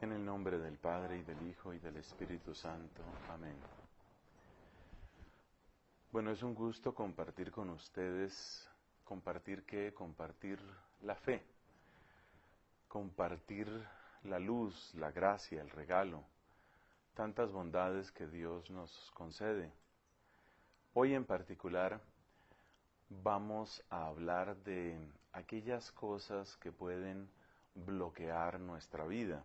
En el nombre del Padre, y del Hijo, y del Espíritu Santo. Amén. Bueno, es un gusto compartir con ustedes. ¿Compartir qué? Compartir la fe. Compartir la luz, la gracia, el regalo. Tantas bondades que Dios nos concede. Hoy en particular vamos a hablar de aquellas cosas que pueden bloquear nuestra vida.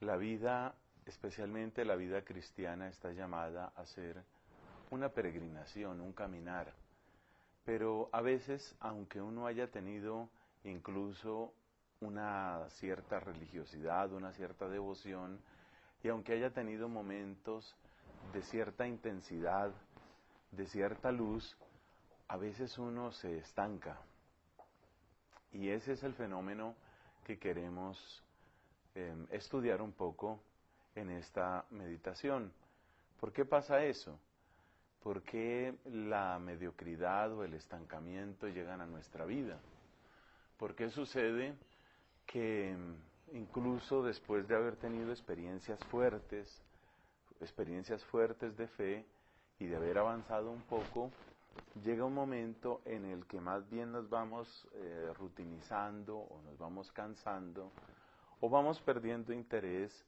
La vida, especialmente la vida cristiana, está llamada a ser una peregrinación, un caminar. Pero a veces, aunque uno haya tenido incluso una cierta religiosidad, una cierta devoción, y aunque haya tenido momentos de cierta intensidad, de cierta luz, a veces uno se estanca. Y ese es el fenómeno que queremos estudiar un poco en esta meditación. ¿Por qué pasa eso? ¿Por qué la mediocridad o el estancamiento llegan a nuestra vida? ¿Por qué sucede que incluso después de haber tenido experiencias fuertes de fe y de haber avanzado un poco, llega un momento en el que más bien nos vamos rutinizando o nos vamos cansando o vamos perdiendo interés,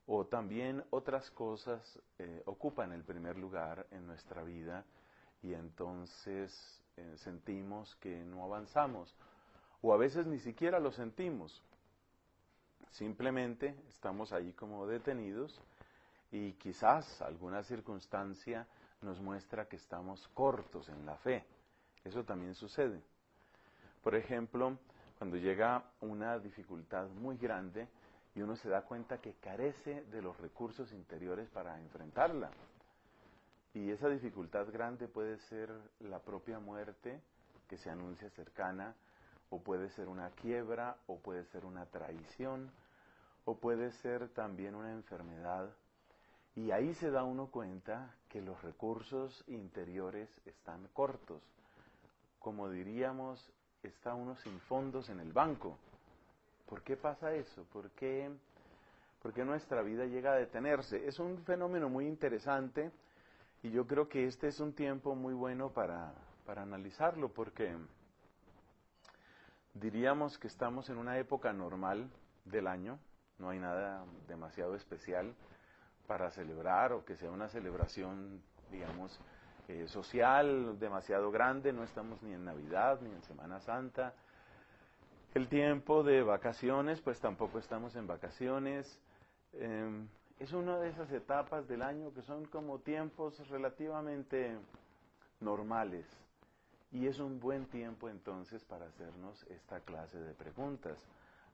o también otras cosas ocupan el primer lugar en nuestra vida y entonces sentimos que no avanzamos, o a veces ni siquiera lo sentimos, simplemente estamos ahí como detenidos y quizás alguna circunstancia nos muestra que estamos cortos en la fe. Eso también sucede. Por ejemplo, cuando llega una dificultad muy grande y uno se da cuenta que carece de los recursos interiores para enfrentarla. Y esa dificultad grande puede ser la propia muerte que se anuncia cercana, o puede ser una quiebra, o puede ser una traición, o puede ser también una enfermedad. Y ahí se da uno cuenta que los recursos interiores están cortos. Como diríamos, está uno sin fondos en el banco. ¿Por qué pasa eso? ¿Por qué nuestra vida llega a detenerse? Es un fenómeno muy interesante y yo creo que este es un tiempo muy bueno para analizarlo, porque diríamos que estamos en una época normal del año, no hay nada demasiado especial para celebrar o que sea una celebración, digamos, social demasiado grande, no estamos ni en Navidad ni en Semana Santa. El tiempo de vacaciones, pues tampoco estamos en vacaciones. Es una de esas etapas del año que son como tiempos relativamente normales. Y es un buen tiempo entonces para hacernos esta clase de preguntas.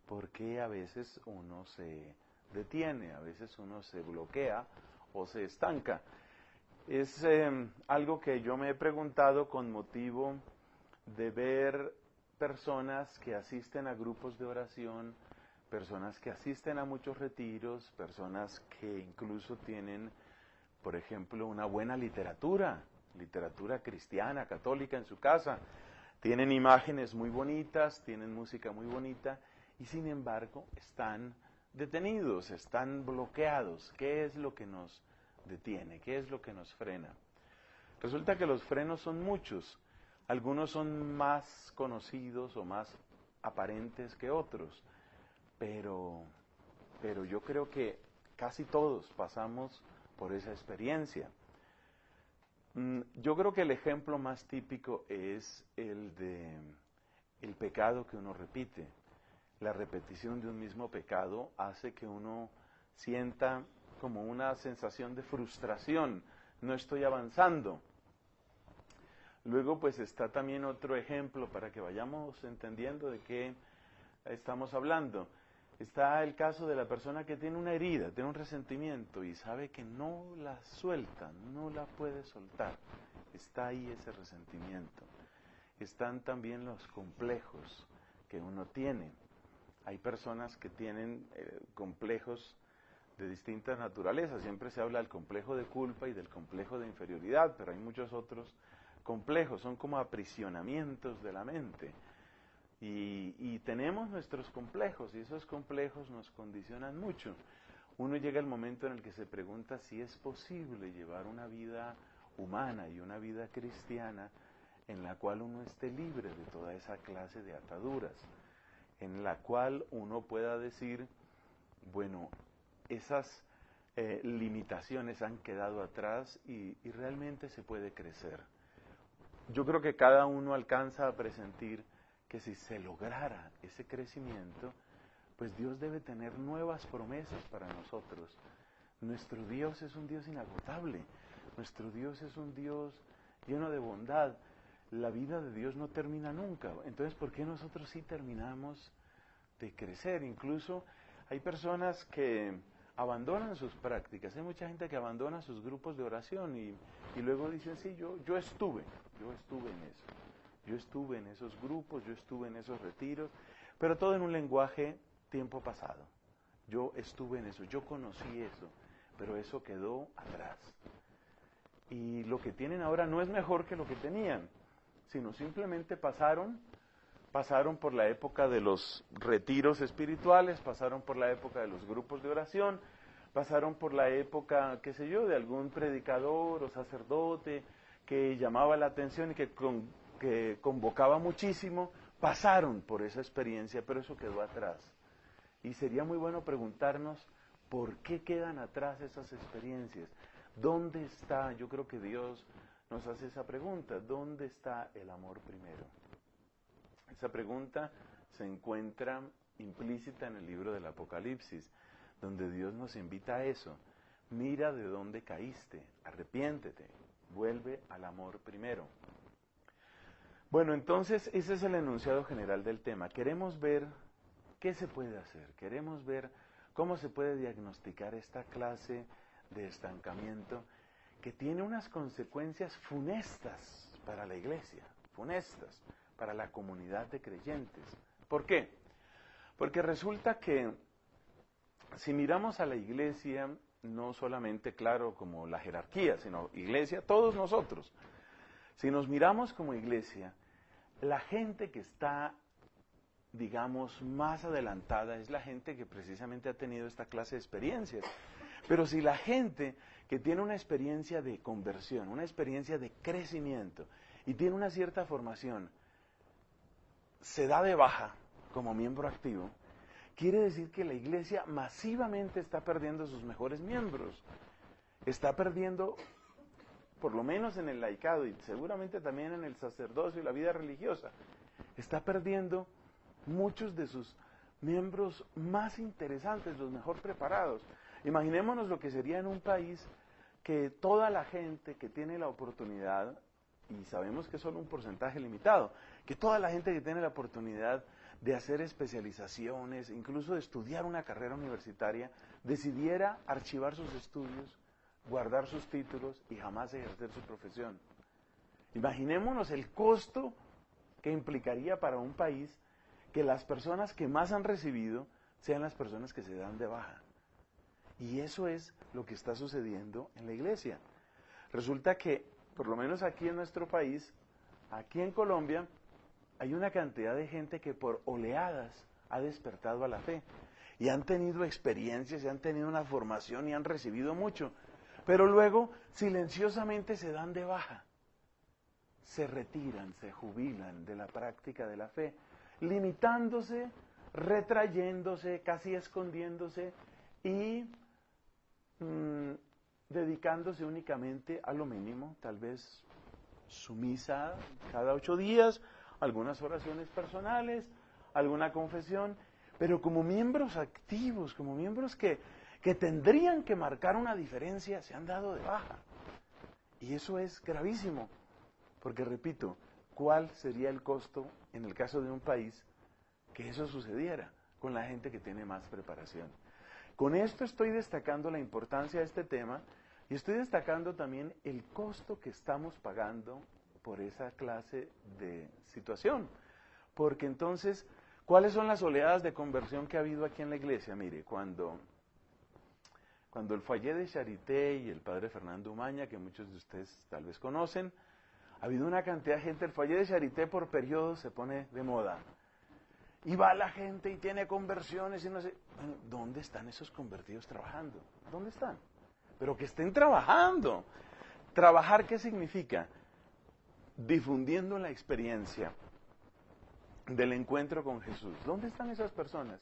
¿Por qué a veces uno se detiene, a veces uno se bloquea o se estanca? Es algo que yo me he preguntado con motivo de ver personas que asisten a grupos de oración, personas que asisten a muchos retiros, personas que incluso tienen, por ejemplo, una buena literatura cristiana, católica en su casa, tienen imágenes muy bonitas, tienen música muy bonita, y sin embargo están detenidos, están bloqueados. ¿Qué es lo que nos detiene? ¿Qué es lo que nos frena? Resulta que los frenos son muchos. Algunos son más conocidos o más aparentes que otros, pero yo creo que casi todos pasamos por esa experiencia. Yo creo que el ejemplo más típico es el de el pecado que uno repite. La repetición de un mismo pecado hace que uno sienta como una sensación de frustración. No estoy avanzando. Luego pues está también otro ejemplo para que vayamos entendiendo de qué estamos hablando. Está el caso de la persona que tiene una herida, tiene un resentimiento y sabe que no la suelta, no la puede soltar. Está ahí ese resentimiento. Están también los complejos que uno tiene. Hay personas que tienen complejos de distintas naturalezas. Siempre se habla del complejo de culpa y del complejo de inferioridad, pero hay muchos otros complejos, son como aprisionamientos de la mente. Y tenemos nuestros complejos, y esos complejos nos condicionan mucho. Uno llega al momento en el que se pregunta si es posible llevar una vida humana y una vida cristiana en la cual uno esté libre de toda esa clase de ataduras, en la cual uno pueda decir, bueno, esas limitaciones han quedado atrás y realmente se puede crecer. Yo creo que cada uno alcanza a presentir que si se lograra ese crecimiento, pues Dios debe tener nuevas promesas para nosotros. Nuestro Dios es un Dios inagotable, nuestro Dios es un Dios lleno de bondad. La vida de Dios no termina nunca. Entonces, ¿por qué nosotros sí terminamos de crecer? Incluso hay personas que abandonan sus prácticas, hay mucha gente que abandona sus grupos de oración y luego dicen, sí, yo estuve en eso, yo estuve en esos grupos, yo estuve en esos retiros, pero todo en un lenguaje tiempo pasado. Yo estuve en eso, yo conocí eso, pero eso quedó atrás. Y lo que tienen ahora no es mejor que lo que tenían, sino simplemente pasaron por la época de los retiros espirituales, pasaron por la época de los grupos de oración, pasaron por la época, qué sé yo, de algún predicador o sacerdote que llamaba la atención y que convocaba muchísimo, pasaron por esa experiencia, pero eso quedó atrás. Y sería muy bueno preguntarnos por qué quedan atrás esas experiencias. ¿Dónde está? Yo creo que Dios nos hace esa pregunta, ¿dónde está el amor primero? Esa pregunta se encuentra implícita en el libro del Apocalipsis, donde Dios nos invita a eso. Mira de dónde caíste, arrepiéntete, vuelve al amor primero. Bueno, entonces ese es el enunciado general del tema. Queremos ver qué se puede hacer, queremos ver cómo se puede diagnosticar esta clase de estancamiento que tiene unas consecuencias funestas para la iglesia, funestas para la comunidad de creyentes. ¿Por qué? Porque resulta que si miramos a la iglesia, no solamente, claro, como la jerarquía, sino iglesia, todos nosotros, si nos miramos como iglesia, la gente que está, digamos, más adelantada es la gente que precisamente ha tenido esta clase de experiencias. Pero si la gente que tiene una experiencia de conversión, una experiencia de crecimiento y tiene una cierta formación, se da de baja como miembro activo, quiere decir que la iglesia masivamente está perdiendo sus mejores miembros. Está perdiendo, por lo menos en el laicado y seguramente también en el sacerdocio y la vida religiosa, está perdiendo muchos de sus miembros más interesantes, los mejor preparados. Imaginémonos lo que sería en un país que toda la gente que tiene la oportunidad, y sabemos que es solo un porcentaje limitado, que toda la gente que tiene la oportunidad de hacer especializaciones, incluso de estudiar una carrera universitaria, decidiera archivar sus estudios, guardar sus títulos y jamás ejercer su profesión. Imaginémonos el costo que implicaría para un país que las personas que más han recibido sean las personas que se dan de baja. Y eso es lo que está sucediendo en la iglesia. Resulta que, por lo menos aquí en nuestro país, aquí en Colombia, hay una cantidad de gente que por oleadas ha despertado a la fe. Y han tenido experiencias, y han tenido una formación y han recibido mucho. Pero luego, silenciosamente se dan de baja. Se retiran, se jubilan de la práctica de la fe, limitándose, retrayéndose, casi escondiéndose y dedicándose únicamente a lo mínimo, tal vez su misa cada 8 días, algunas oraciones personales, alguna confesión, pero como miembros activos, como miembros que tendrían que marcar una diferencia, se han dado de baja. Y eso es gravísimo, porque repito, ¿cuál sería el costo en el caso de un país que eso sucediera con la gente que tiene más preparación? Con esto estoy destacando la importancia de este tema y estoy destacando también el costo que estamos pagando por esa clase de situación. Porque entonces, ¿cuáles son las oleadas de conversión que ha habido aquí en la iglesia? Mire, cuando el Foyer de Charité y el padre Fernando Umaña, que muchos de ustedes tal vez conocen, ha habido una cantidad de gente. El Foyer de Charité por periodos se pone de moda. y va la gente y tiene conversiones y no sé. Bueno, ¿dónde están esos convertidos trabajando? ¿Dónde están? Pero que estén trabajando. ¿Trabajar qué significa? Difundiendo la experiencia del encuentro con Jesús. ¿Dónde están esas personas?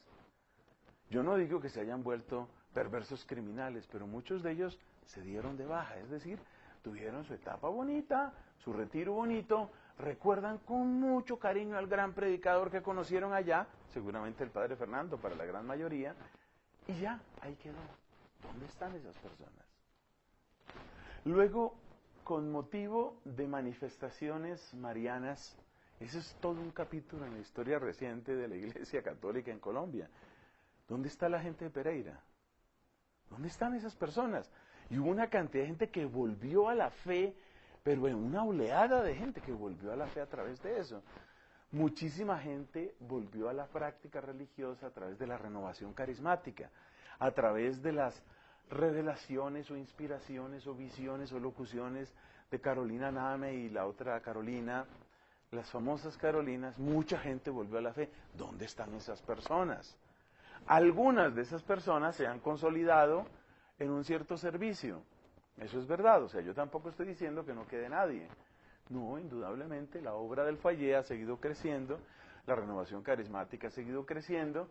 Yo no digo que se hayan vuelto perversos criminales, pero muchos de ellos se dieron de baja, es decir, tuvieron su etapa bonita, su retiro bonito, recuerdan con mucho cariño al gran predicador que conocieron allá, seguramente el Padre Fernando para la gran mayoría, y ya, ahí quedó. ¿Dónde están esas personas? Luego, con motivo de manifestaciones marianas, ese es todo un capítulo en la historia reciente de la Iglesia Católica en Colombia. ¿Dónde está la gente de Pereira? ¿Dónde están esas personas? Y hubo una cantidad de gente que volvió a la fe, pero en una oleada de gente que volvió a la fe a través de eso. Muchísima gente volvió a la práctica religiosa a través de la renovación carismática, a través de las revelaciones o inspiraciones o visiones o locuciones de Carolina Name y la otra Carolina, las famosas Carolinas. Mucha gente volvió a la fe. ¿Dónde están esas personas? Algunas de esas personas se han consolidado en un cierto servicio. Eso es verdad, o sea, yo tampoco estoy diciendo que no quede nadie. No, indudablemente la obra del Fallé ha seguido creciendo, la renovación carismática ha seguido creciendo,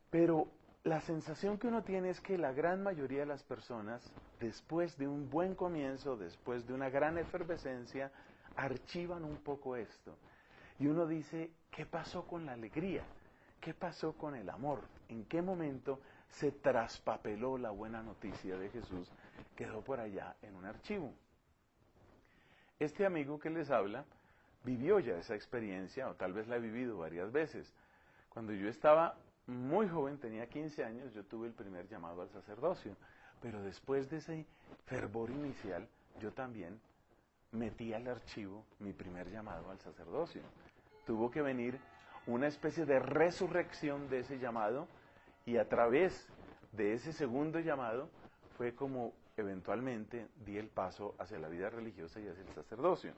pero la sensación que uno tiene es que la gran mayoría de las personas, después de un buen comienzo, después de una gran efervescencia, archivan un poco esto. Y uno dice, ¿qué pasó con la alegría? ¿Qué pasó con el amor? ¿En qué momento se traspapeló la buena noticia de Jesús? Quedó por allá en un archivo. Este amigo que les habla vivió ya esa experiencia, o tal vez la he vivido varias veces. Cuando yo estaba muy joven, tenía 15 años, yo tuve el primer llamado al sacerdocio. Pero después de ese fervor inicial, yo también metí al archivo mi primer llamado al sacerdocio. Tuvo que venir una especie de resurrección de ese llamado, y a través de ese segundo llamado fue como eventualmente di el paso hacia la vida religiosa y hacia el sacerdocio.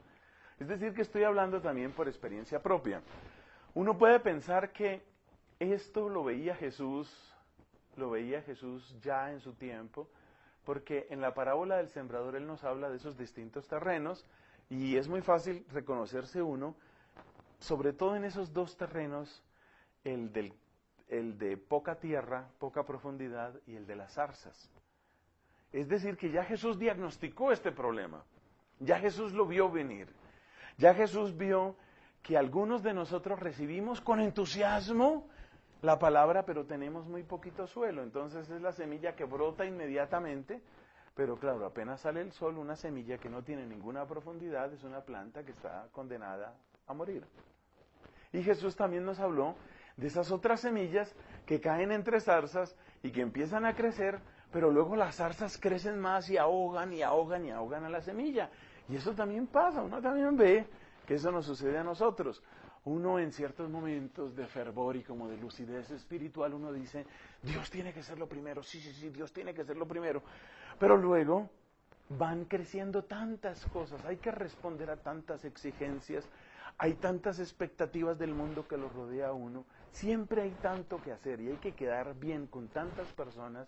Es decir, que estoy hablando también por experiencia propia. Uno puede pensar que esto lo veía Jesús ya en su tiempo, porque en la parábola del sembrador él nos habla de esos distintos terrenos, y es muy fácil reconocerse uno, sobre todo en esos dos terrenos, el de poca tierra, poca profundidad, y el de las zarzas. Es decir, que ya Jesús diagnosticó este problema, ya Jesús lo vio venir, ya Jesús vio que algunos de nosotros recibimos con entusiasmo la palabra, pero tenemos muy poquito suelo. Entonces es la semilla que brota inmediatamente, pero claro, apenas sale el sol, una semilla que no tiene ninguna profundidad es una planta que está condenada a morir. Y Jesús también nos habló de esas otras semillas que caen entre zarzas y que empiezan a crecer, pero luego las zarzas crecen más y ahogan y ahogan y ahogan a la semilla. Y eso también pasa, uno también ve que eso nos sucede a nosotros. Uno en ciertos momentos de fervor y como de lucidez espiritual, uno dice, Dios tiene que ser lo primero, sí, Dios tiene que ser lo primero. Pero luego van creciendo tantas cosas, hay que responder a tantas exigencias, hay tantas expectativas del mundo que lo rodea a uno, siempre hay tanto que hacer y hay que quedar bien con tantas personas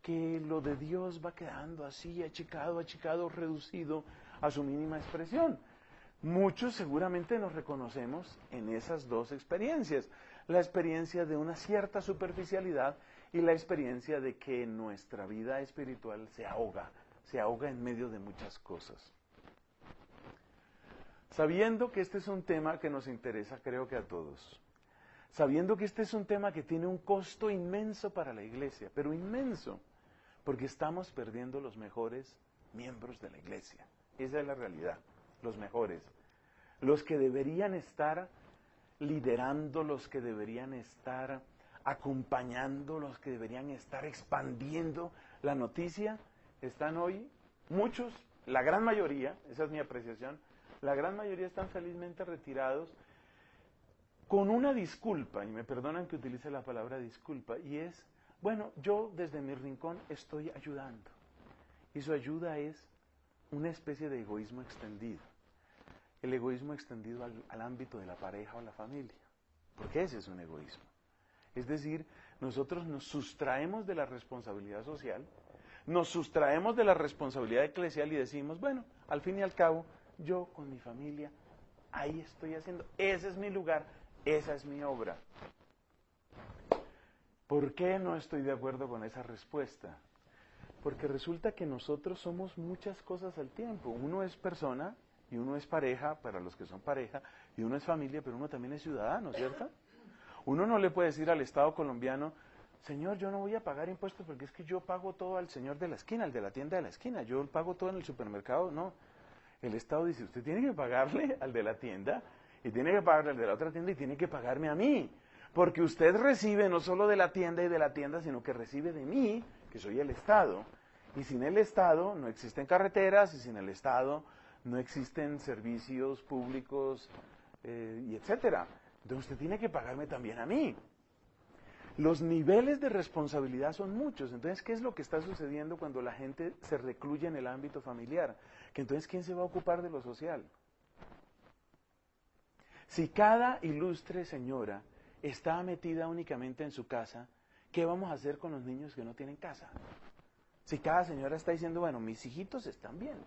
que lo de Dios va quedando así, achicado, reducido a su mínima expresión. Muchos seguramente nos reconocemos en esas dos experiencias, la experiencia de una cierta superficialidad y la experiencia de que nuestra vida espiritual se ahoga en medio de muchas cosas. Sabiendo que este es un tema que nos interesa, creo que a todos, sabiendo que este es un tema que tiene un costo inmenso para la iglesia, pero inmenso, porque estamos perdiendo los mejores miembros de la iglesia. Esa es la realidad, los mejores, los que deberían estar liderando, los que deberían estar acompañando, los que deberían estar expandiendo la noticia, están hoy, muchos, la gran mayoría, esa es mi apreciación, la gran mayoría están felizmente retirados con una disculpa, y me perdonan que utilice la palabra disculpa, y es, bueno, yo desde mi rincón estoy ayudando, y su ayuda es una especie de egoísmo extendido, el egoísmo extendido al ámbito de la pareja o la familia. porque ese es un egoísmo. Es decir, nosotros nos sustraemos de la responsabilidad social, nos sustraemos de la responsabilidad eclesial y decimos, bueno, al fin y al cabo, yo con mi familia, ahí estoy haciendo, ese es mi lugar, esa es mi obra. ¿Por qué no estoy de acuerdo con esa respuesta? Porque resulta que nosotros somos muchas cosas al tiempo. Uno es persona y uno es pareja, para los que son pareja, y uno es familia, pero uno también es ciudadano, ¿cierto? Uno no le puede decir al Estado colombiano, señor, yo no voy a pagar impuestos porque es que yo pago todo al señor de la esquina, al de la tienda de la esquina, yo pago todo en el supermercado, no. El Estado dice, usted tiene que pagarle al de la tienda, y tiene que pagarle al de la otra tienda, y tiene que pagarme a mí. Porque usted recibe no solo de la tienda y de la tienda, sino que recibe de mí, que soy el Estado. Y sin el Estado no existen carreteras, y sin el Estado no existen servicios públicos, y etcétera. Entonces usted tiene que pagarme también a mí. Los niveles de responsabilidad son muchos. Entonces, ¿qué es lo que está sucediendo cuando la gente se recluye en el ámbito familiar? Que entonces, ¿quién se va a ocupar de lo social? Si cada ilustre señora está metida únicamente en su casa, ¿qué vamos a hacer con los niños que no tienen casa? Si cada señora está diciendo, bueno, mis hijitos están bien.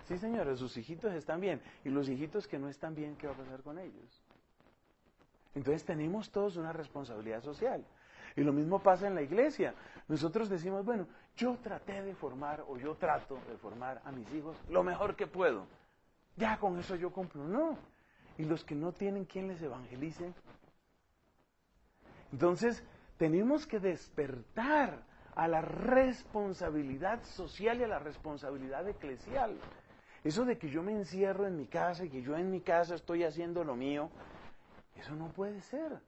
Sí, señora, sus hijitos están bien. Y los hijitos que no están bien, ¿qué va a pasar con ellos? Entonces tenemos todos una responsabilidad social. Y lo mismo pasa en la iglesia. Nosotros decimos, bueno, yo traté de formar o yo trato de formar a mis hijos lo mejor que puedo. Ya con eso yo cumplo. No. Y los que no tienen quien les evangelice. Entonces tenemos que despertar a la responsabilidad social y a la responsabilidad eclesial. Eso de que yo me encierro en mi casa y que yo en mi casa estoy haciendo lo mío, eso no puede ser.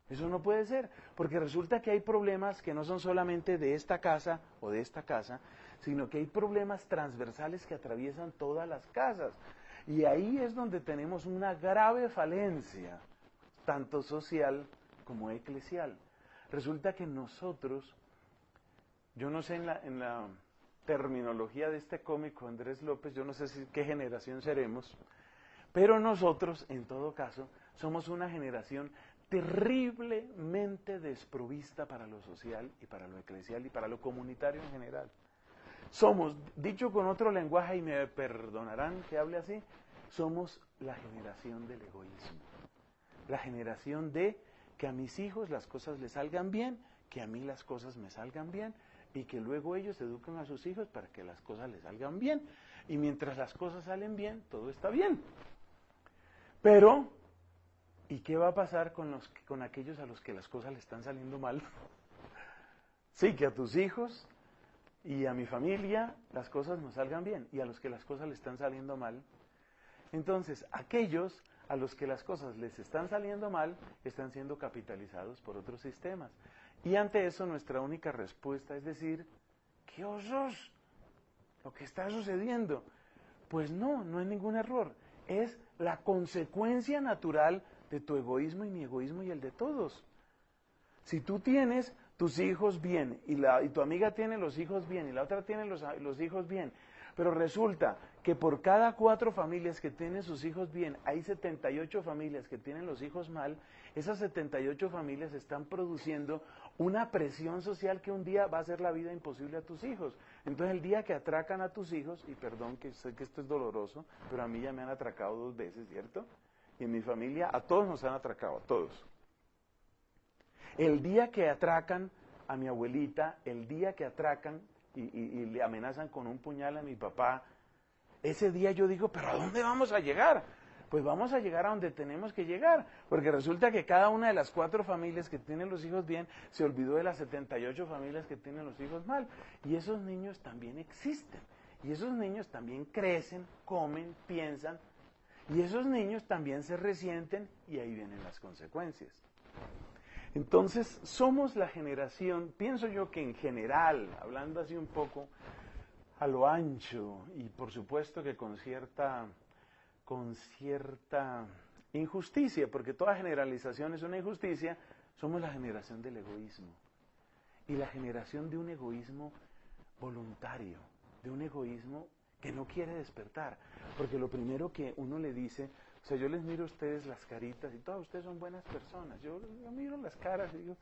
Eso no puede ser, porque resulta que hay problemas que no son solamente de esta casa o de esta casa, sino que hay problemas transversales que atraviesan todas las casas. Y ahí es donde tenemos una grave falencia, tanto social como eclesial. Resulta que nosotros, yo no sé en la terminología de este cómico Andrés López, yo no sé qué generación seremos, pero nosotros, en todo caso, somos una generación terriblemente desprovista para lo social y para lo eclesial y para lo comunitario en general. Somos, dicho con otro lenguaje, y me perdonarán que hable así, somos la generación del egoísmo. La generación de que a mis hijos las cosas les salgan bien, que a mí las cosas me salgan bien, y que luego ellos eduquen a sus hijos para que las cosas les salgan bien. Y mientras las cosas salen bien, todo está bien. Pero, ¿y qué va a pasar con aquellos a los que las cosas le están saliendo mal? Sí, que a tus hijos y a mi familia las cosas nos salgan bien, y a los que las cosas le están saliendo mal. Entonces, aquellos a los que las cosas les están saliendo mal están siendo capitalizados por otros sistemas. Y ante eso nuestra única respuesta es decir, ¡qué osos! Lo que está sucediendo. Pues no, no es ningún error. Es la consecuencia natural de tu egoísmo y mi egoísmo y el de todos. Si tú tienes tus hijos bien y tu amiga tiene los hijos bien y la otra tiene los hijos bien, pero resulta que por cada 4 familias que tienen sus hijos bien, hay 78 familias que tienen los hijos mal, esas 78 familias están produciendo una presión social que un día va a hacer la vida imposible a tus hijos. Entonces el día que atracan a tus hijos, y perdón que sé que esto es doloroso, pero a mí ya me han atracado 2 veces, ¿cierto? Y en mi familia a todos nos han atracado, a todos. El día que atracan a mi abuelita, el día que atracan y le amenazan con un puñal a mi papá, ese día yo digo, ¿pero a dónde vamos a llegar? Pues vamos a llegar a donde tenemos que llegar, porque resulta que cada una de las 4 familias que tienen los hijos bien se olvidó de las 78 familias que tienen los hijos mal, y esos niños también existen, y esos niños también crecen, comen, piensan, y esos niños también se resienten, y ahí vienen las consecuencias. Entonces, somos la generación, pienso yo que en general, hablando así un poco a lo ancho, y por supuesto que con cierta injusticia, porque toda generalización es una injusticia, somos la generación del egoísmo. Y la generación de un egoísmo voluntario, de un egoísmo que no quiere despertar. Porque lo primero que uno le dice, O sea, yo les miro a ustedes las caritas y todas ustedes son buenas personas. Yo miro las caras y digo,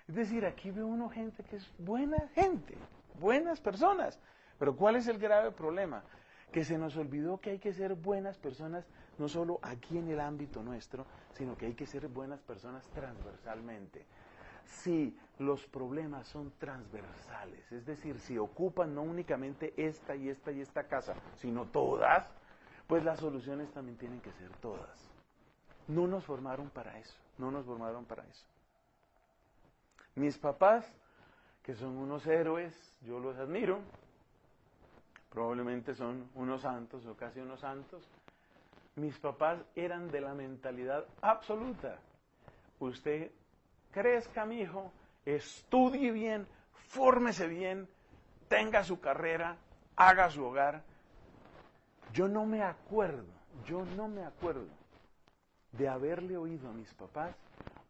es decir, aquí veo uno gente que es buena gente, buenas personas. Pero ¿cuál es el grave problema? Que se nos olvidó que hay que ser buenas personas no solo aquí en el ámbito nuestro, sino que hay que ser buenas personas transversalmente. Si los problemas son transversales, es decir, si ocupan no únicamente esta y esta y esta casa, sino todas, pues las soluciones también tienen que ser todas. No nos formaron para eso, no nos formaron para eso. Mis papás, que son unos héroes, yo los admiro, probablemente son unos santos o casi unos santos. Mis papás eran de la mentalidad absoluta. Usted crezca, mijo, estudie bien, fórmese bien, tenga su carrera, haga su hogar. Yo no me acuerdo de haberle oído a mis papás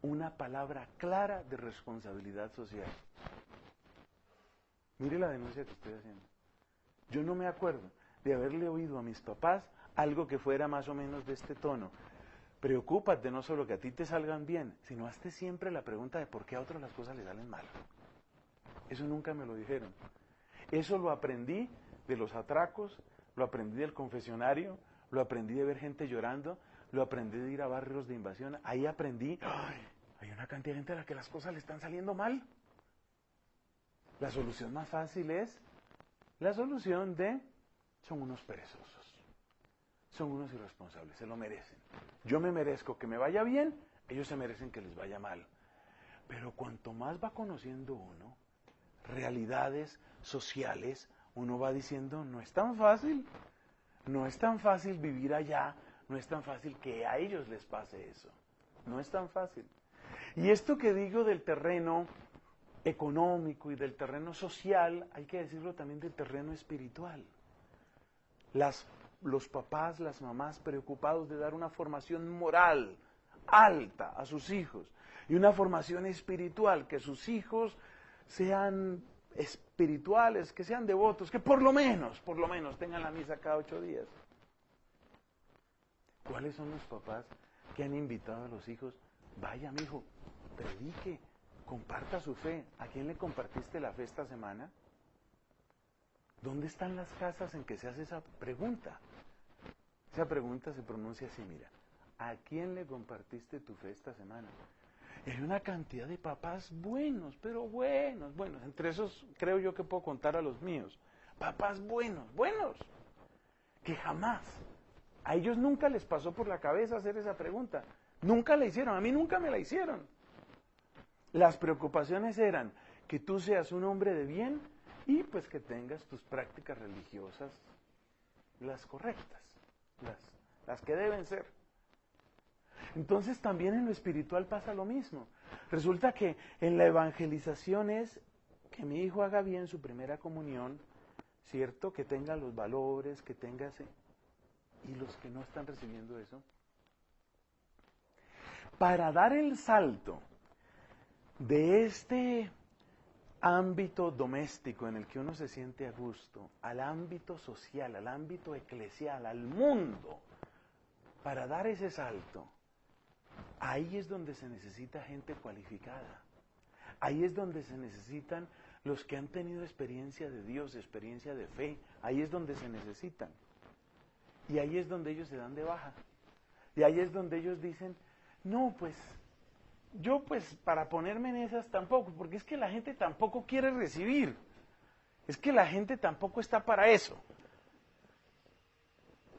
una palabra clara de responsabilidad social. Mire la denuncia que estoy haciendo. Yo no me acuerdo de haberle oído a mis papás algo que fuera más o menos de este tono. Preocúpate no solo que a ti te salgan bien, sino hazte siempre la pregunta de por qué a otros las cosas les salen mal. Eso nunca me lo dijeron. Eso lo aprendí de los atracos, lo aprendí del confesionario, lo aprendí de ver gente llorando, lo aprendí de ir a barrios de invasión. Ahí aprendí, hay una cantidad de gente a la que las cosas le están saliendo mal. La solución más fácil es la solución de son unos perezosos, son unos irresponsables, se lo merecen. Yo me merezco que me vaya bien, ellos se merecen que les vaya mal. Pero cuanto más va conociendo uno realidades sociales, uno va diciendo, no es tan fácil, no es tan fácil vivir allá, no es tan fácil que a ellos les pase eso, no es tan fácil. Y esto que digo del terreno económico y del terreno social, hay que decirlo también del terreno espiritual. Los papás, las mamás preocupados de dar una formación moral alta a sus hijos y una formación espiritual, que sus hijos sean espirituales, que sean devotos, que por lo menos tengan la misa cada 8 días. ¿Cuáles son los papás que han invitado a los hijos? Vaya, mijo, predique, comparta su fe. ¿A quién le compartiste la fe esta semana? ¿Dónde están las casas en que se hace esa pregunta? Esa pregunta se pronuncia así, mira, ¿a quién le compartiste tu fe esta semana? Y hay una cantidad de papás buenos, pero buenos. Entre esos creo yo que puedo contar a los míos. Papás buenos, que jamás, a ellos nunca les pasó por la cabeza hacer esa pregunta. Nunca la hicieron, a mí nunca me la hicieron. Las preocupaciones eran que tú seas un hombre de bien y pues que tengas tus prácticas religiosas las correctas, las que deben ser. Entonces también en lo espiritual pasa lo mismo. Resulta que en la evangelización es que mi hijo haga bien su primera comunión, ¿cierto? Que tenga los valores, que tenga ese... Y los que no están recibiendo eso. Para dar el salto de este ámbito doméstico en el que uno se siente a gusto, al ámbito social, al ámbito eclesial, al mundo, para dar ese salto, ahí es donde se necesita gente cualificada. Ahí es donde se necesitan los que han tenido experiencia de Dios, experiencia de fe. Ahí es donde se necesitan. Y ahí es donde ellos se dan de baja. Y ahí es donde ellos dicen, no, pues, yo pues para ponerme en esas tampoco, porque es que la gente tampoco quiere recibir. Es que la gente tampoco está para eso.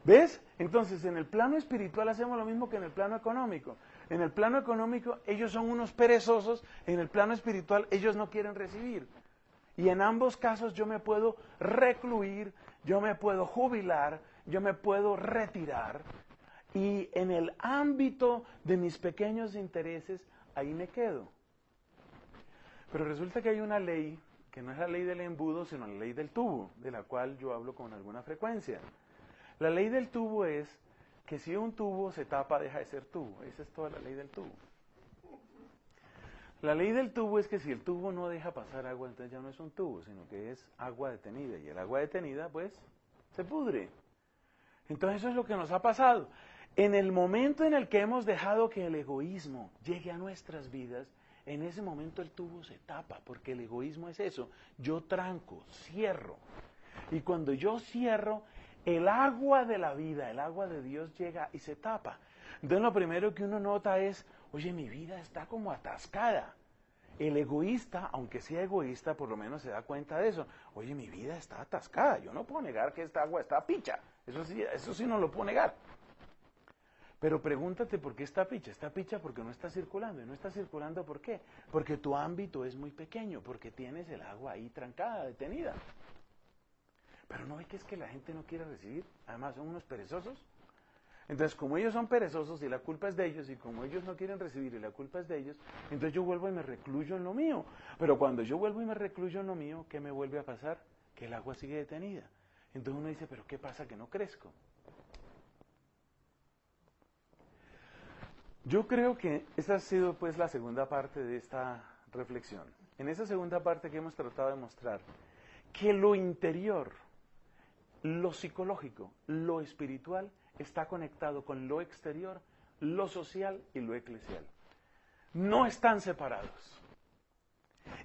¿Ves? Entonces, en el plano espiritual hacemos lo mismo que en el plano económico. En el plano económico ellos son unos perezosos, en el plano espiritual ellos no quieren recibir. Y en ambos casos yo me puedo recluir, yo me puedo jubilar, yo me puedo retirar. Y en el ámbito de mis pequeños intereses, ahí me quedo. Pero resulta que hay una ley, que no es la ley del embudo, sino la ley del tubo, de la cual yo hablo con alguna frecuencia. La ley del tubo es que si un tubo se tapa, deja de ser tubo. Esa es toda la ley del tubo. La ley del tubo es que si el tubo no deja pasar agua, entonces ya no es un tubo, sino que es agua detenida. Y el agua detenida, pues, se pudre. Entonces eso es lo que nos ha pasado. En el momento en el que hemos dejado que el egoísmo llegue a nuestras vidas, en ese momento el tubo se tapa, porque el egoísmo es eso. Yo tranco, cierro. Y cuando yo cierro, el agua de la vida, el agua de Dios llega y se tapa. Entonces lo primero que uno nota es, oye, mi vida está como atascada. El egoísta, aunque sea egoísta, por lo menos se da cuenta de eso. Oye, mi vida está atascada. Yo no puedo negar que esta agua está picha. Eso sí no lo puedo negar. Pero pregúntate por qué está picha. Está picha porque no está circulando. ¿Y no está circulando por qué? Porque tu ámbito es muy pequeño, porque tienes el agua ahí trancada, detenida. Pero no ve que es que la gente no quiere recibir. Además son unos perezosos. Entonces, como ellos son perezosos y la culpa es de ellos, y como ellos no quieren recibir y la culpa es de ellos, entonces yo vuelvo y me recluyo en lo mío. Pero cuando yo vuelvo y me recluyo en lo mío, ¿qué me vuelve a pasar? Que el agua sigue detenida. Entonces uno dice, ¿pero qué pasa que no crezco? Yo creo que esa ha sido pues la segunda parte de esta reflexión. En esa segunda parte que hemos tratado de mostrar que lo interior, lo psicológico, lo espiritual está conectado con lo exterior, lo social y lo eclesial. No están separados.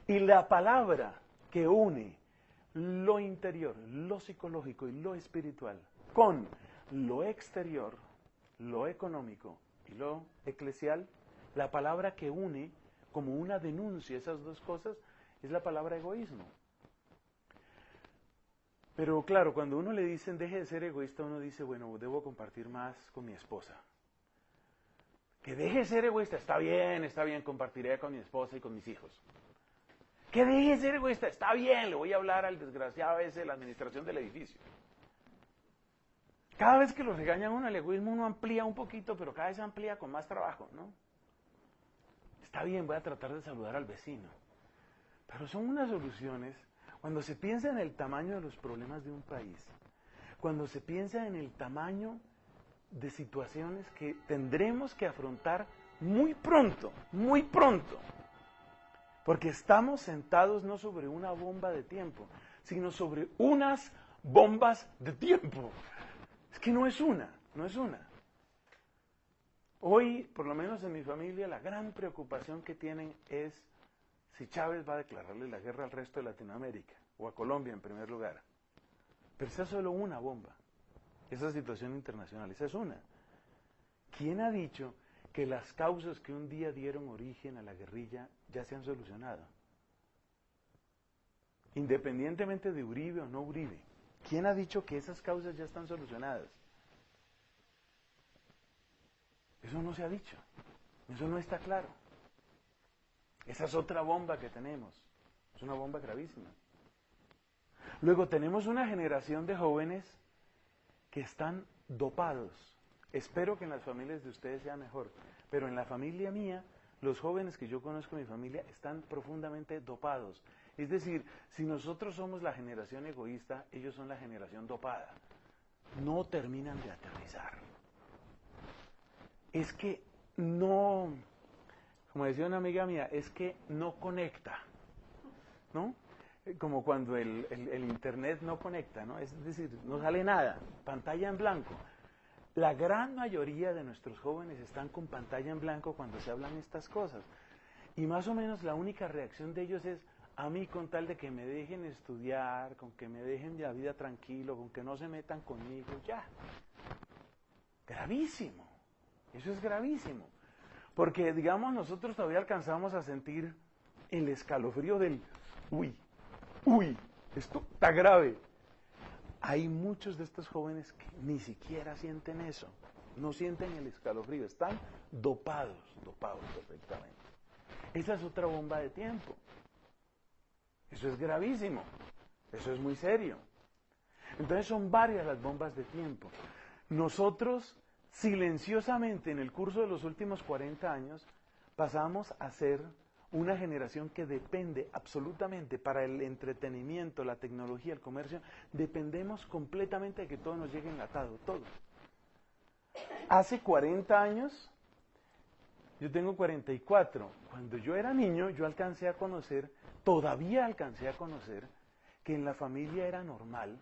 Y la palabra que une lo interior, lo psicológico y lo espiritual con lo exterior, lo económico y lo eclesial, la palabra que une como una denuncia esas dos cosas es la palabra egoísmo. Pero claro, cuando uno le dicen deje de ser egoísta, uno dice, bueno, debo compartir más con mi esposa. Que deje de ser egoísta, está bien, compartiré con mi esposa y con mis hijos. Que deje de ser egoísta, está bien, le voy a hablar al desgraciado ese de la administración del edificio. Cada vez que lo regañan uno, el egoísmo uno amplía un poquito, pero cada vez se amplía con más trabajo, ¿no? Está bien, voy a tratar de saludar al vecino. Pero son unas soluciones. Cuando se piensa en el tamaño de los problemas de un país, cuando se piensa en el tamaño de situaciones que tendremos que afrontar muy pronto, porque estamos sentados no sobre una bomba de tiempo, sino sobre unas bombas de tiempo. Es que no es una. Hoy, por lo menos en mi familia, la gran preocupación que tienen es si Chávez va a declararle la guerra al resto de Latinoamérica, o a Colombia en primer lugar. Pero esa es solo una bomba, esa situación internacional, esa es una. ¿Quién ha dicho que las causas que un día dieron origen a la guerrilla ya se han solucionado? Independientemente de Uribe o no Uribe, ¿quién ha dicho que esas causas ya están solucionadas? Eso no se ha dicho, eso no está claro. Esa es otra bomba que tenemos, es una bomba gravísima. Luego tenemos una generación de jóvenes que están dopados. Espero que en las familias de ustedes sea mejor, pero en la familia mía, los jóvenes que yo conozco en mi familia están profundamente dopados. Es decir, si nosotros somos la generación egoísta, ellos son la generación dopada. No terminan de aterrizar. Es que no, como decía una amiga mía, es que no conecta, ¿no? Como cuando el internet no conecta, ¿no? Es decir, no sale nada, pantalla en blanco. La gran mayoría de nuestros jóvenes están con pantalla en blanco cuando se hablan estas cosas. Y más o menos la única reacción de ellos es, a mí con tal de que me dejen estudiar, con que me dejen la vida tranquilo, con que no se metan conmigo, ya. Gravísimo. Eso es gravísimo. Porque, digamos, nosotros todavía alcanzamos a sentir el escalofrío del, uy, esto está grave. Hay muchos de estos jóvenes que ni siquiera sienten eso, no sienten el escalofrío, están dopados perfectamente. Esa es otra bomba de tiempo. Eso es gravísimo, eso es muy serio. Entonces son varias las bombas de tiempo. Nosotros, silenciosamente, en el curso de los últimos 40 años, pasamos a ser una generación que depende absolutamente para el entretenimiento, la tecnología, el comercio, dependemos completamente de que todo nos llegue enlatado, todo. Hace 40 años, yo tengo 44, cuando yo era niño yo alcancé a conocer, todavía alcancé a conocer, que en la familia era normal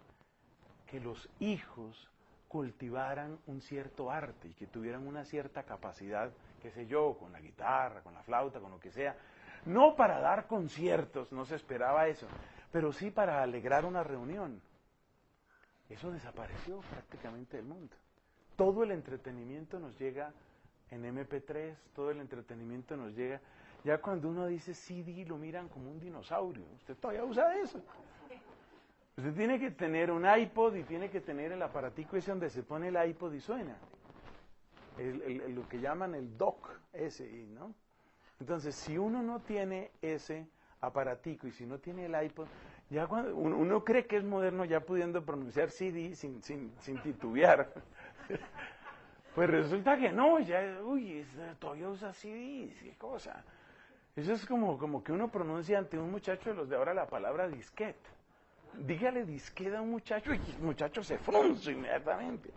que los hijos cultivaran un cierto arte y que tuvieran una cierta capacidad, qué sé yo, con la guitarra, con la flauta, con lo que sea. No para dar conciertos, no se esperaba eso, pero sí para alegrar una reunión. Eso desapareció prácticamente del mundo. Todo el entretenimiento nos llega en MP3, todo el entretenimiento nos llega. Ya cuando uno dice CD lo miran como un dinosaurio. Usted todavía usa eso. Usted tiene que tener un iPod y tiene que tener el aparatico ese donde se pone el iPod y suena. Lo que llaman el dock ese, ¿no? Entonces, si uno no tiene ese aparatico y si no tiene el iPod, ya cuando uno cree que es moderno ya pudiendo pronunciar CD sin titubear. Pues resulta que no, ya, todavía usa CD, qué cosa. Eso es como que uno pronuncia ante un muchacho de los de ahora la palabra disquete. Dígale disquete a un muchacho y el muchacho se frunce inmediatamente.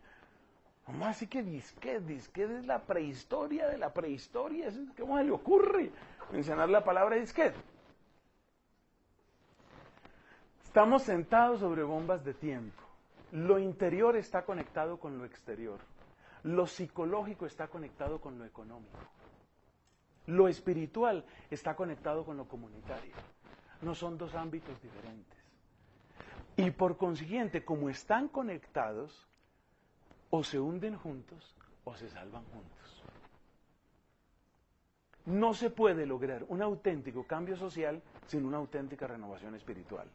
¿Cómo así que disquete? Disquete es la prehistoria de la prehistoria. ¿Cómo se le ocurre mencionar la palabra disquete? Estamos sentados sobre bombas de tiempo. Lo interior está conectado con lo exterior. Lo psicológico está conectado con lo económico. Lo espiritual está conectado con lo comunitario. No son dos ámbitos diferentes. Y por consiguiente, como están conectados, o se hunden juntos o se salvan juntos. No se puede lograr un auténtico cambio social sin una auténtica renovación espiritual.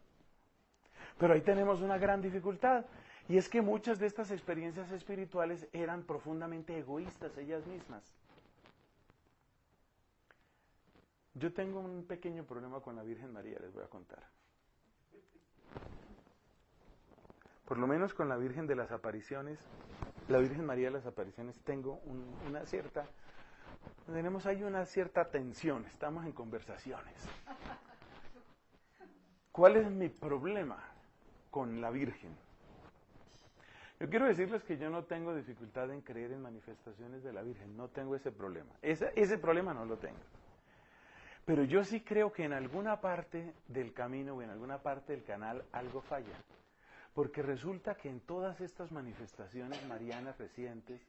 Pero ahí tenemos una gran dificultad, y es que muchas de estas experiencias espirituales eran profundamente egoístas ellas mismas. Yo tengo un pequeño problema con la Virgen María, les voy a contar. Por lo menos con la Virgen de las Apariciones, la Virgen María de las Apariciones, tengo tenemos ahí una cierta tensión, estamos en conversaciones. ¿Cuál es mi problema con la Virgen? Yo quiero decirles que yo no tengo dificultad en creer en manifestaciones de la Virgen, no tengo ese problema. Ese problema no lo tengo. Pero yo sí creo que en alguna parte del camino o en alguna parte del canal algo falla. Porque resulta que en todas estas manifestaciones marianas recientes,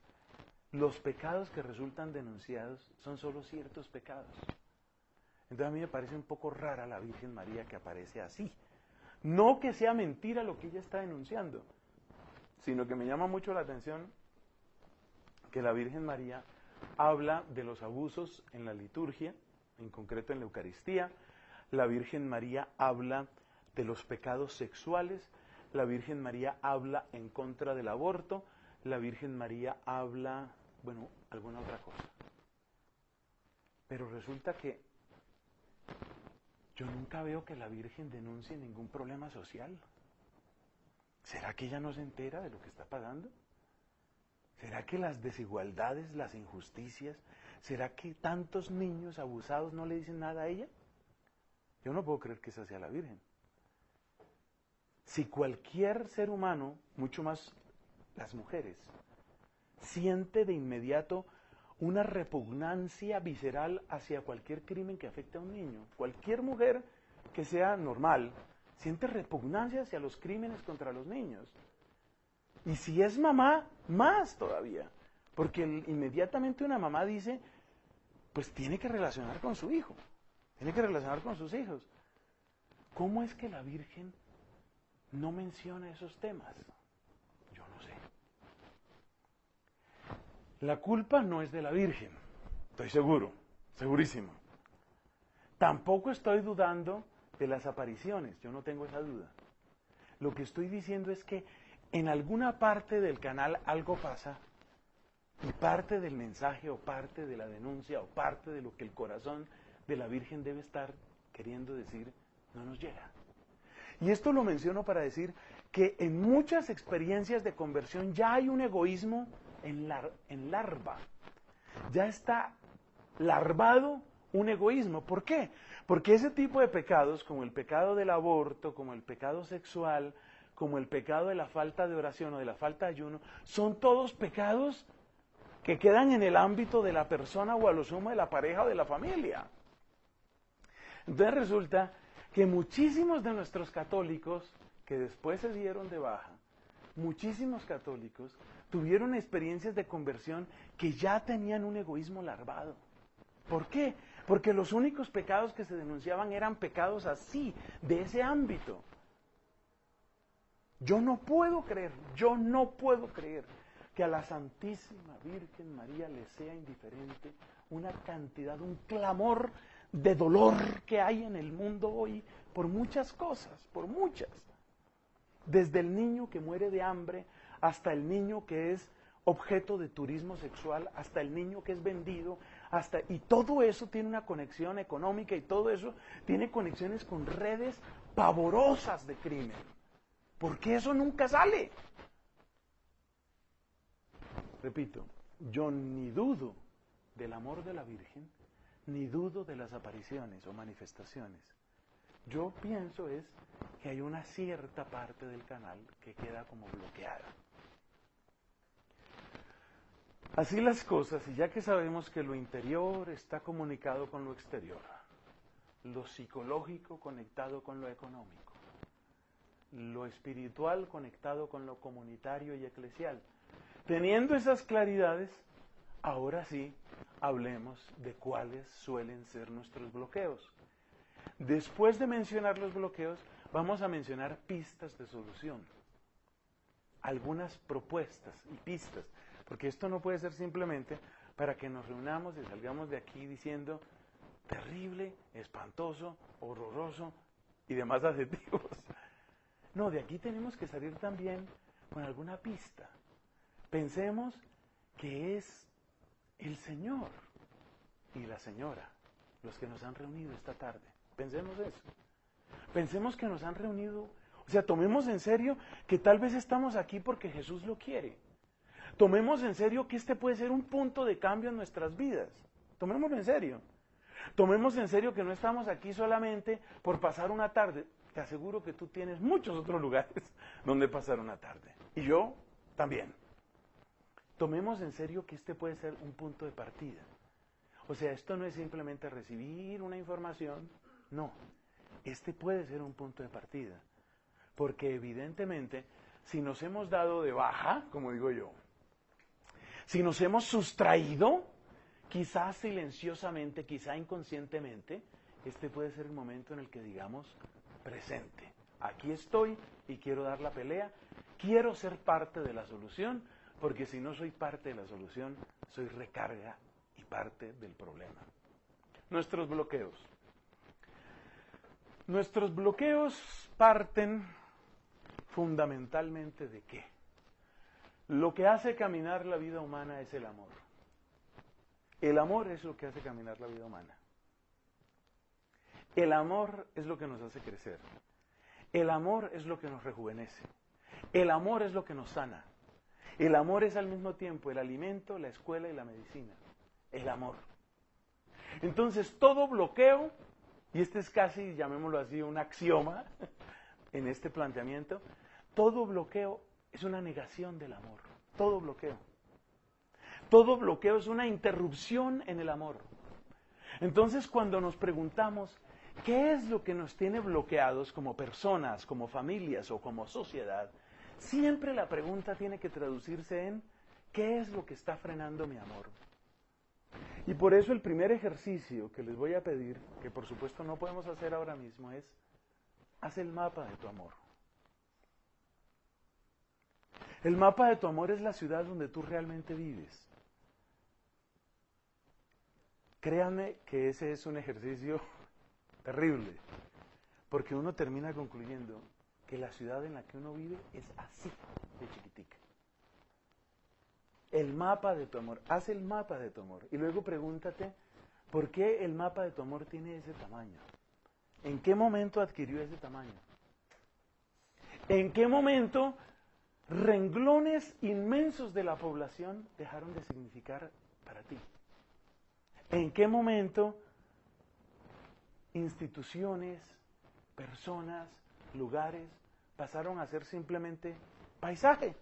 los pecados que resultan denunciados son solo ciertos pecados. Entonces a mí me parece un poco rara la Virgen María que aparece así. No que sea mentira lo que ella está denunciando, sino que me llama mucho la atención que la Virgen María habla de los abusos en la liturgia, en concreto en la Eucaristía. La Virgen María habla de los pecados sexuales. La Virgen María habla en contra del aborto. La Virgen María habla, alguna otra cosa. Pero resulta que yo nunca veo que la Virgen denuncie ningún problema social. ¿Será que ella no se entera de lo que está pasando? ¿Será que las desigualdades, las injusticias, será que tantos niños abusados no le dicen nada a ella? Yo no puedo creer que esa sea la Virgen. Si cualquier ser humano, mucho más las mujeres, siente de inmediato una repugnancia visceral hacia cualquier crimen que afecte a un niño, cualquier mujer que sea normal, siente repugnancia hacia los crímenes contra los niños. Y si es mamá, más todavía, porque inmediatamente una mamá dice, pues tiene que relacionar con su hijo, tiene que relacionar con sus hijos. ¿Cómo es que la Virgen no menciona esos temas? Yo no sé. La culpa no es de la Virgen, estoy seguro, segurísimo. Tampoco estoy dudando de las apariciones, yo no tengo esa duda. Lo que estoy diciendo es que en alguna parte del canal algo pasa y parte del mensaje o parte de la denuncia o parte de lo que el corazón de la Virgen debe estar queriendo decir no nos llega. Y esto lo menciono para decir que en muchas experiencias de conversión ya hay un egoísmo en larva. Ya está larvado un egoísmo. ¿Por qué? Porque ese tipo de pecados, como el pecado del aborto, como el pecado sexual, como el pecado de la falta de oración o de la falta de ayuno, son todos pecados que quedan en el ámbito de la persona o a lo sumo de la pareja o de la familia. Entonces resulta que muchísimos de nuestros católicos que después se dieron de baja, muchísimos católicos tuvieron experiencias de conversión que ya tenían un egoísmo larvado. ¿Por qué? Porque los únicos pecados que se denunciaban eran pecados así, de ese ámbito. Yo no puedo creer que a la Santísima Virgen María le sea indiferente una cantidad, un clamor de dolor que hay en el mundo hoy por muchas cosas, por muchas. Desde el niño que muere de hambre hasta el niño que es objeto de turismo sexual, hasta el niño que es vendido, y todo eso tiene una conexión económica y todo eso tiene conexiones con redes pavorosas de crimen. Porque eso nunca sale. Repito, yo ni dudo del amor de la Virgen, ni dudo de las apariciones o manifestaciones. Yo pienso es que hay una cierta parte del canal que queda como bloqueada. Así las cosas, y ya que sabemos que lo interior está comunicado con lo exterior, lo psicológico conectado con lo económico, lo espiritual conectado con lo comunitario y eclesial, teniendo esas claridades, ahora sí hablemos de cuáles suelen ser nuestros bloqueos. Después de mencionar los bloqueos, vamos a mencionar pistas de solución, algunas propuestas y pistas, porque esto no puede ser simplemente para que nos reunamos y salgamos de aquí diciendo terrible, espantoso, horroroso y demás adjetivos. No, de aquí tenemos que salir también con alguna pista. Pensemos que es el Señor y la Señora los que nos han reunido esta tarde. Pensemos eso. Pensemos que nos han reunido, o sea, tomemos en serio que tal vez estamos aquí porque Jesús lo quiere. Tomemos en serio que este puede ser un punto de cambio en nuestras vidas. Tomémoslo en serio. Tomemos en serio que no estamos aquí solamente por pasar una tarde. Te aseguro que tú tienes muchos otros lugares donde pasar una tarde. Y yo también. Tomemos en serio que este puede ser un punto de partida. O sea, esto no es simplemente recibir una información. No, este puede ser un punto de partida. Porque evidentemente, si nos hemos dado de baja, como digo yo, si nos hemos sustraído, quizás silenciosamente, quizá inconscientemente, este puede ser el momento en el que digamos presente. Aquí estoy y quiero dar la pelea, quiero ser parte de la solución, porque si no soy parte de la solución, soy recarga y parte del problema. Nuestros bloqueos. Nuestros bloqueos parten fundamentalmente de ¿qué? Lo que hace caminar la vida humana es el amor. El amor es lo que hace caminar la vida humana. El amor es lo que nos hace crecer. El amor es lo que nos rejuvenece. El amor es lo que nos sana. El amor es al mismo tiempo el alimento, la escuela y la medicina. El amor. Entonces todo bloqueo, y este es casi, llamémoslo así, un axioma en este planteamiento, todo bloqueo es una negación del amor. Todo bloqueo. Todo bloqueo es una interrupción en el amor. Entonces, cuando nos preguntamos, ¿qué es lo que nos tiene bloqueados como personas, como familias o como sociedad? Siempre la pregunta tiene que traducirse en, ¿qué es lo que está frenando mi amor? Y por eso el primer ejercicio que les voy a pedir, que por supuesto no podemos hacer ahora mismo, es, haz el mapa de tu amor. El mapa de tu amor es la ciudad donde tú realmente vives. Créanme que ese es un ejercicio terrible, porque uno termina concluyendo que la ciudad en la que uno vive es así de chiquitica. El mapa de tu amor, haz el mapa de tu amor y luego pregúntate, ¿por qué el mapa de tu amor tiene ese tamaño? ¿En qué momento adquirió ese tamaño? ¿En qué momento renglones inmensos de la población dejaron de significar para ti? ¿En qué momento instituciones, personas, lugares pasaron a ser simplemente paisaje?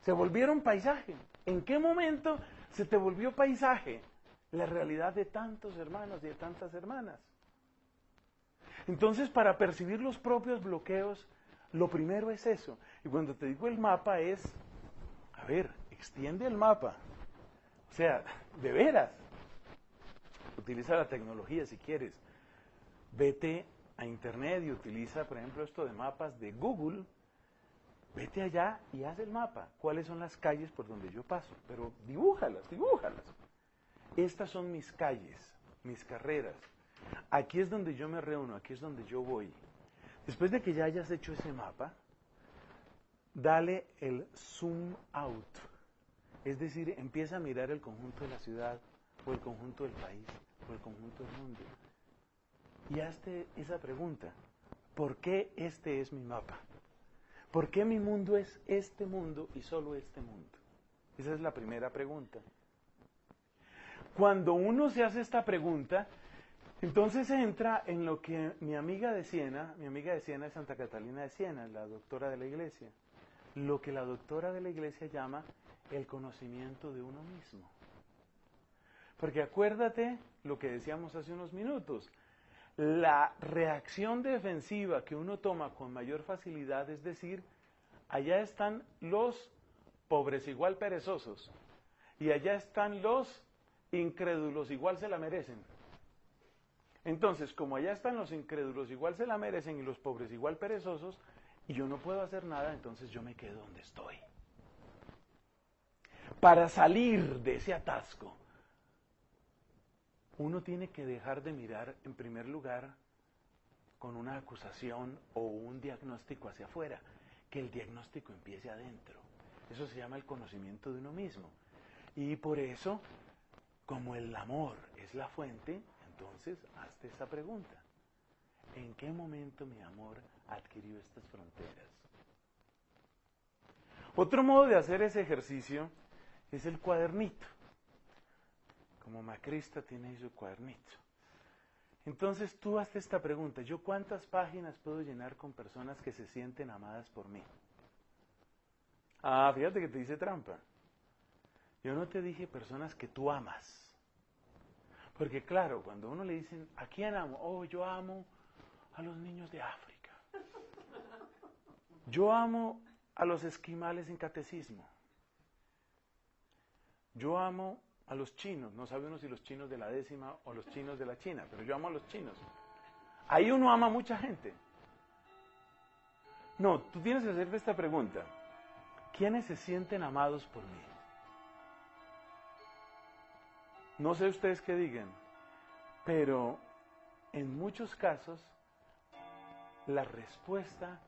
Se volvieron paisaje. ¿En qué momento se te volvió paisaje la realidad de tantos hermanos y de tantas hermanas? Entonces, para percibir los propios bloqueos, Lo primero es eso. Y cuando te digo el mapa es, a ver, extiende el mapa. O sea, de veras. Utiliza la tecnología si quieres. Vete a internet y utiliza, por ejemplo, esto de mapas de Google. Vete allá y haz el mapa. ¿Cuáles son las calles por donde yo paso? Pero dibújalas, dibújalas. Estas son mis calles, mis carreras. Aquí es donde yo me reúno, aquí es donde yo voy. Después de que ya hayas hecho ese mapa, dale el zoom out. Es decir, empieza a mirar el conjunto de la ciudad, o el conjunto del país, o el conjunto del mundo. Y hazte esa pregunta. ¿Por qué este es mi mapa? ¿Por qué mi mundo es este mundo y solo este mundo? Esa es la primera pregunta. Cuando uno se hace esta pregunta, entonces entra en lo que mi amiga de Siena es Santa Catalina de Siena, la doctora de la iglesia, lo que la doctora de la iglesia llama el conocimiento de uno mismo. Porque acuérdate lo que decíamos hace unos minutos, la reacción defensiva que uno toma con mayor facilidad es decir, allá están los pobres igual perezosos y allá están los incrédulos igual se la merecen. Entonces, como allá están los incrédulos igual se la merecen y los pobres igual perezosos, y yo no puedo hacer nada, entonces yo me quedo donde estoy. Para salir de ese atasco, uno tiene que dejar de mirar, en primer lugar, con una acusación o un diagnóstico hacia afuera, que el diagnóstico empiece adentro. Eso se llama el conocimiento de uno mismo. Y por eso, como el amor es la fuente, entonces hazte esa pregunta. ¿En qué momento mi amor adquirió estas fronteras? Otro modo de hacer ese ejercicio es el cuadernito. Como Macrista tiene ahí su cuadernito. Entonces tú hazte esta pregunta. ¿Yo cuántas páginas puedo llenar con personas que se sienten amadas por mí? Ah, fíjate que te hice trampa. Yo no te dije personas que tú amas. Porque claro, cuando uno le dicen, ¿a quién amo? Oh, yo amo a los niños de África. Yo amo a los esquimales en catecismo. Yo amo a los chinos. No sabe uno si los chinos de la 10ª o los chinos de la China, pero yo amo a los chinos. Ahí uno ama a mucha gente. No, tú tienes que hacerte esta pregunta. ¿Quiénes se sienten amados por mí? No sé ustedes qué digan, pero en muchos casos la respuesta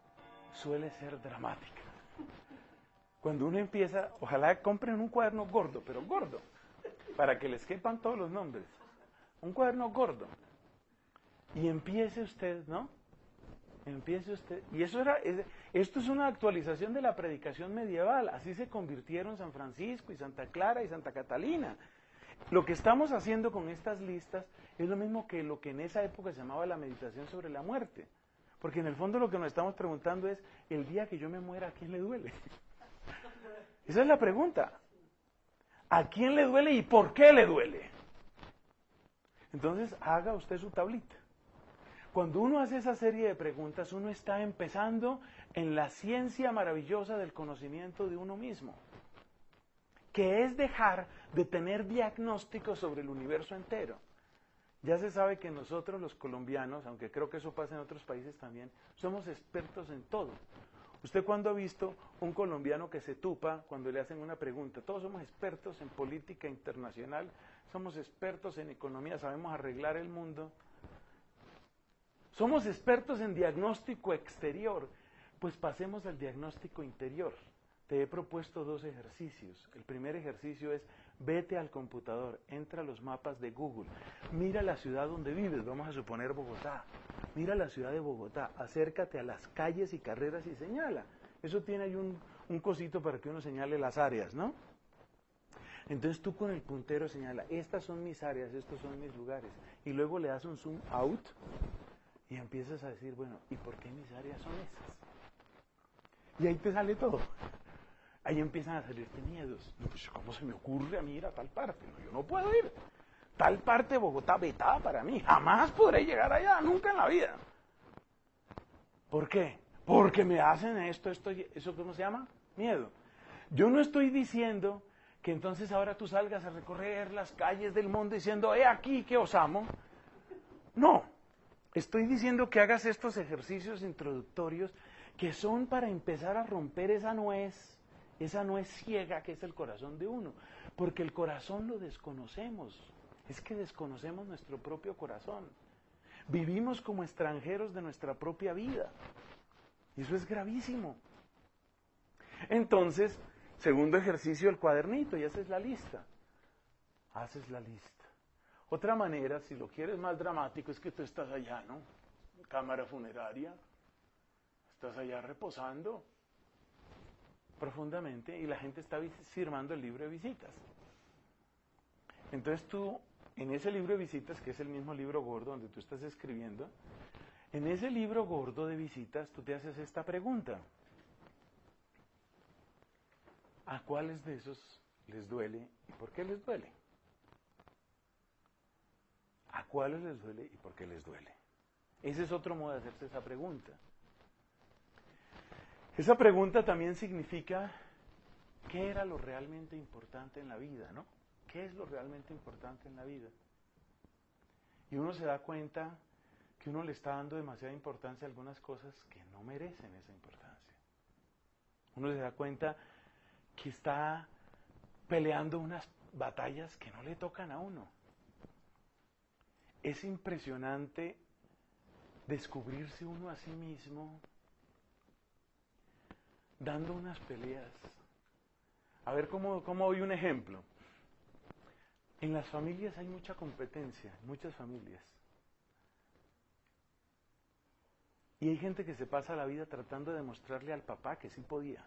suele ser dramática. Cuando uno empieza, ojalá compren un cuaderno gordo, pero gordo, para que les quepan todos los nombres. Un cuaderno gordo. Y empiece usted, ¿no? Empiece usted. Y esto es una actualización de la predicación medieval. Así se convirtieron San Francisco y Santa Clara y Santa Catalina. Lo que estamos haciendo con estas listas es lo mismo que lo que en esa época se llamaba la meditación sobre la muerte. Porque en el fondo lo que nos estamos preguntando es, el día que yo me muera, ¿a quién le duele? Esa es la pregunta. ¿A quién le duele y por qué le duele? Entonces, haga usted su tablita. Cuando uno hace esa serie de preguntas, uno está empezando en la ciencia maravillosa del conocimiento de uno mismo, que es dejar de tener diagnósticos sobre el universo entero. Ya se sabe que nosotros los colombianos, aunque creo que eso pasa en otros países también, somos expertos en todo. ¿Usted cuándo ha visto un colombiano que se tupa cuando le hacen una pregunta? Todos somos expertos en política internacional, somos expertos en economía, sabemos arreglar el mundo. Somos expertos en diagnóstico exterior, pues pasemos al diagnóstico interior. Te he propuesto 2 ejercicios. El primer ejercicio es, vete al computador, entra a los mapas de Google, mira la ciudad donde vives, vamos a suponer Bogotá, mira la ciudad de Bogotá, acércate a las calles y carreras y señala. Eso tiene ahí un cosito para que uno señale las áreas, ¿no? Entonces tú con el puntero señala, estas son mis áreas, estos son mis lugares, y luego le das un zoom out y empiezas a decir, bueno, ¿y por qué mis áreas son esas? Y ahí te sale todo. Ahí empiezan a salirte miedos. No, pues, ¿cómo se me ocurre a mí ir a tal parte? No, yo no puedo ir. Tal parte de Bogotá vetada para mí. Jamás podré llegar allá, nunca en la vida. ¿Por qué? Porque me hacen esto, ¿eso cómo se llama? Miedo. Yo no estoy diciendo que entonces ahora tú salgas a recorrer las calles del mundo diciendo, aquí que os amo. No, estoy diciendo que hagas estos ejercicios introductorios que son para empezar a romper esa nuez ciega que es el corazón de uno. Porque el corazón lo desconocemos, es que desconocemos nuestro propio corazón. Vivimos como extranjeros de nuestra propia vida. Y eso es gravísimo. Entonces, segundo ejercicio, el cuadernito, y haces la lista. Haces la lista. Otra manera, si lo quieres más dramático, es que tú estás allá, ¿no? Cámara funeraria. Estás allá reposando profundamente y la gente está firmando el libro de visitas. Entonces tú, en ese libro de visitas, que es el mismo libro gordo donde tú estás escribiendo, en ese libro gordo de visitas tú te haces esta pregunta. ¿A cuáles de esos les duele y por qué les duele? ¿A cuáles les duele y por qué les duele? Ese es otro modo de hacerse esa pregunta. Esa pregunta también significa qué era lo realmente importante en la vida, ¿no? ¿Qué es lo realmente importante en la vida? Y uno se da cuenta que uno le está dando demasiada importancia a algunas cosas que no merecen esa importancia. Uno se da cuenta que está peleando unas batallas que no le tocan a uno. Es impresionante descubrirse uno a sí mismo dando unas peleas. A ver cómo doy un ejemplo. En las familias hay mucha competencia, muchas familias. Y hay gente que se pasa la vida tratando de demostrarle al papá que sí podía.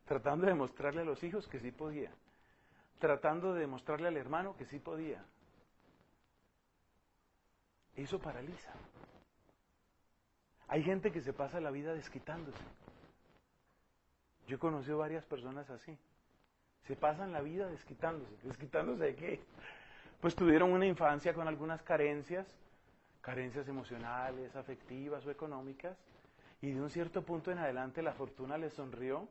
Tratando de demostrarle a los hijos que sí podía. Tratando de demostrarle al hermano que sí podía. Eso paraliza. Hay gente que se pasa la vida desquitándose. Yo he conocido varias personas así. Se pasan la vida desquitándose. ¿Desquitándose de qué? Pues tuvieron una infancia con algunas carencias emocionales, afectivas o económicas, y de un cierto punto en adelante la fortuna les sonrió.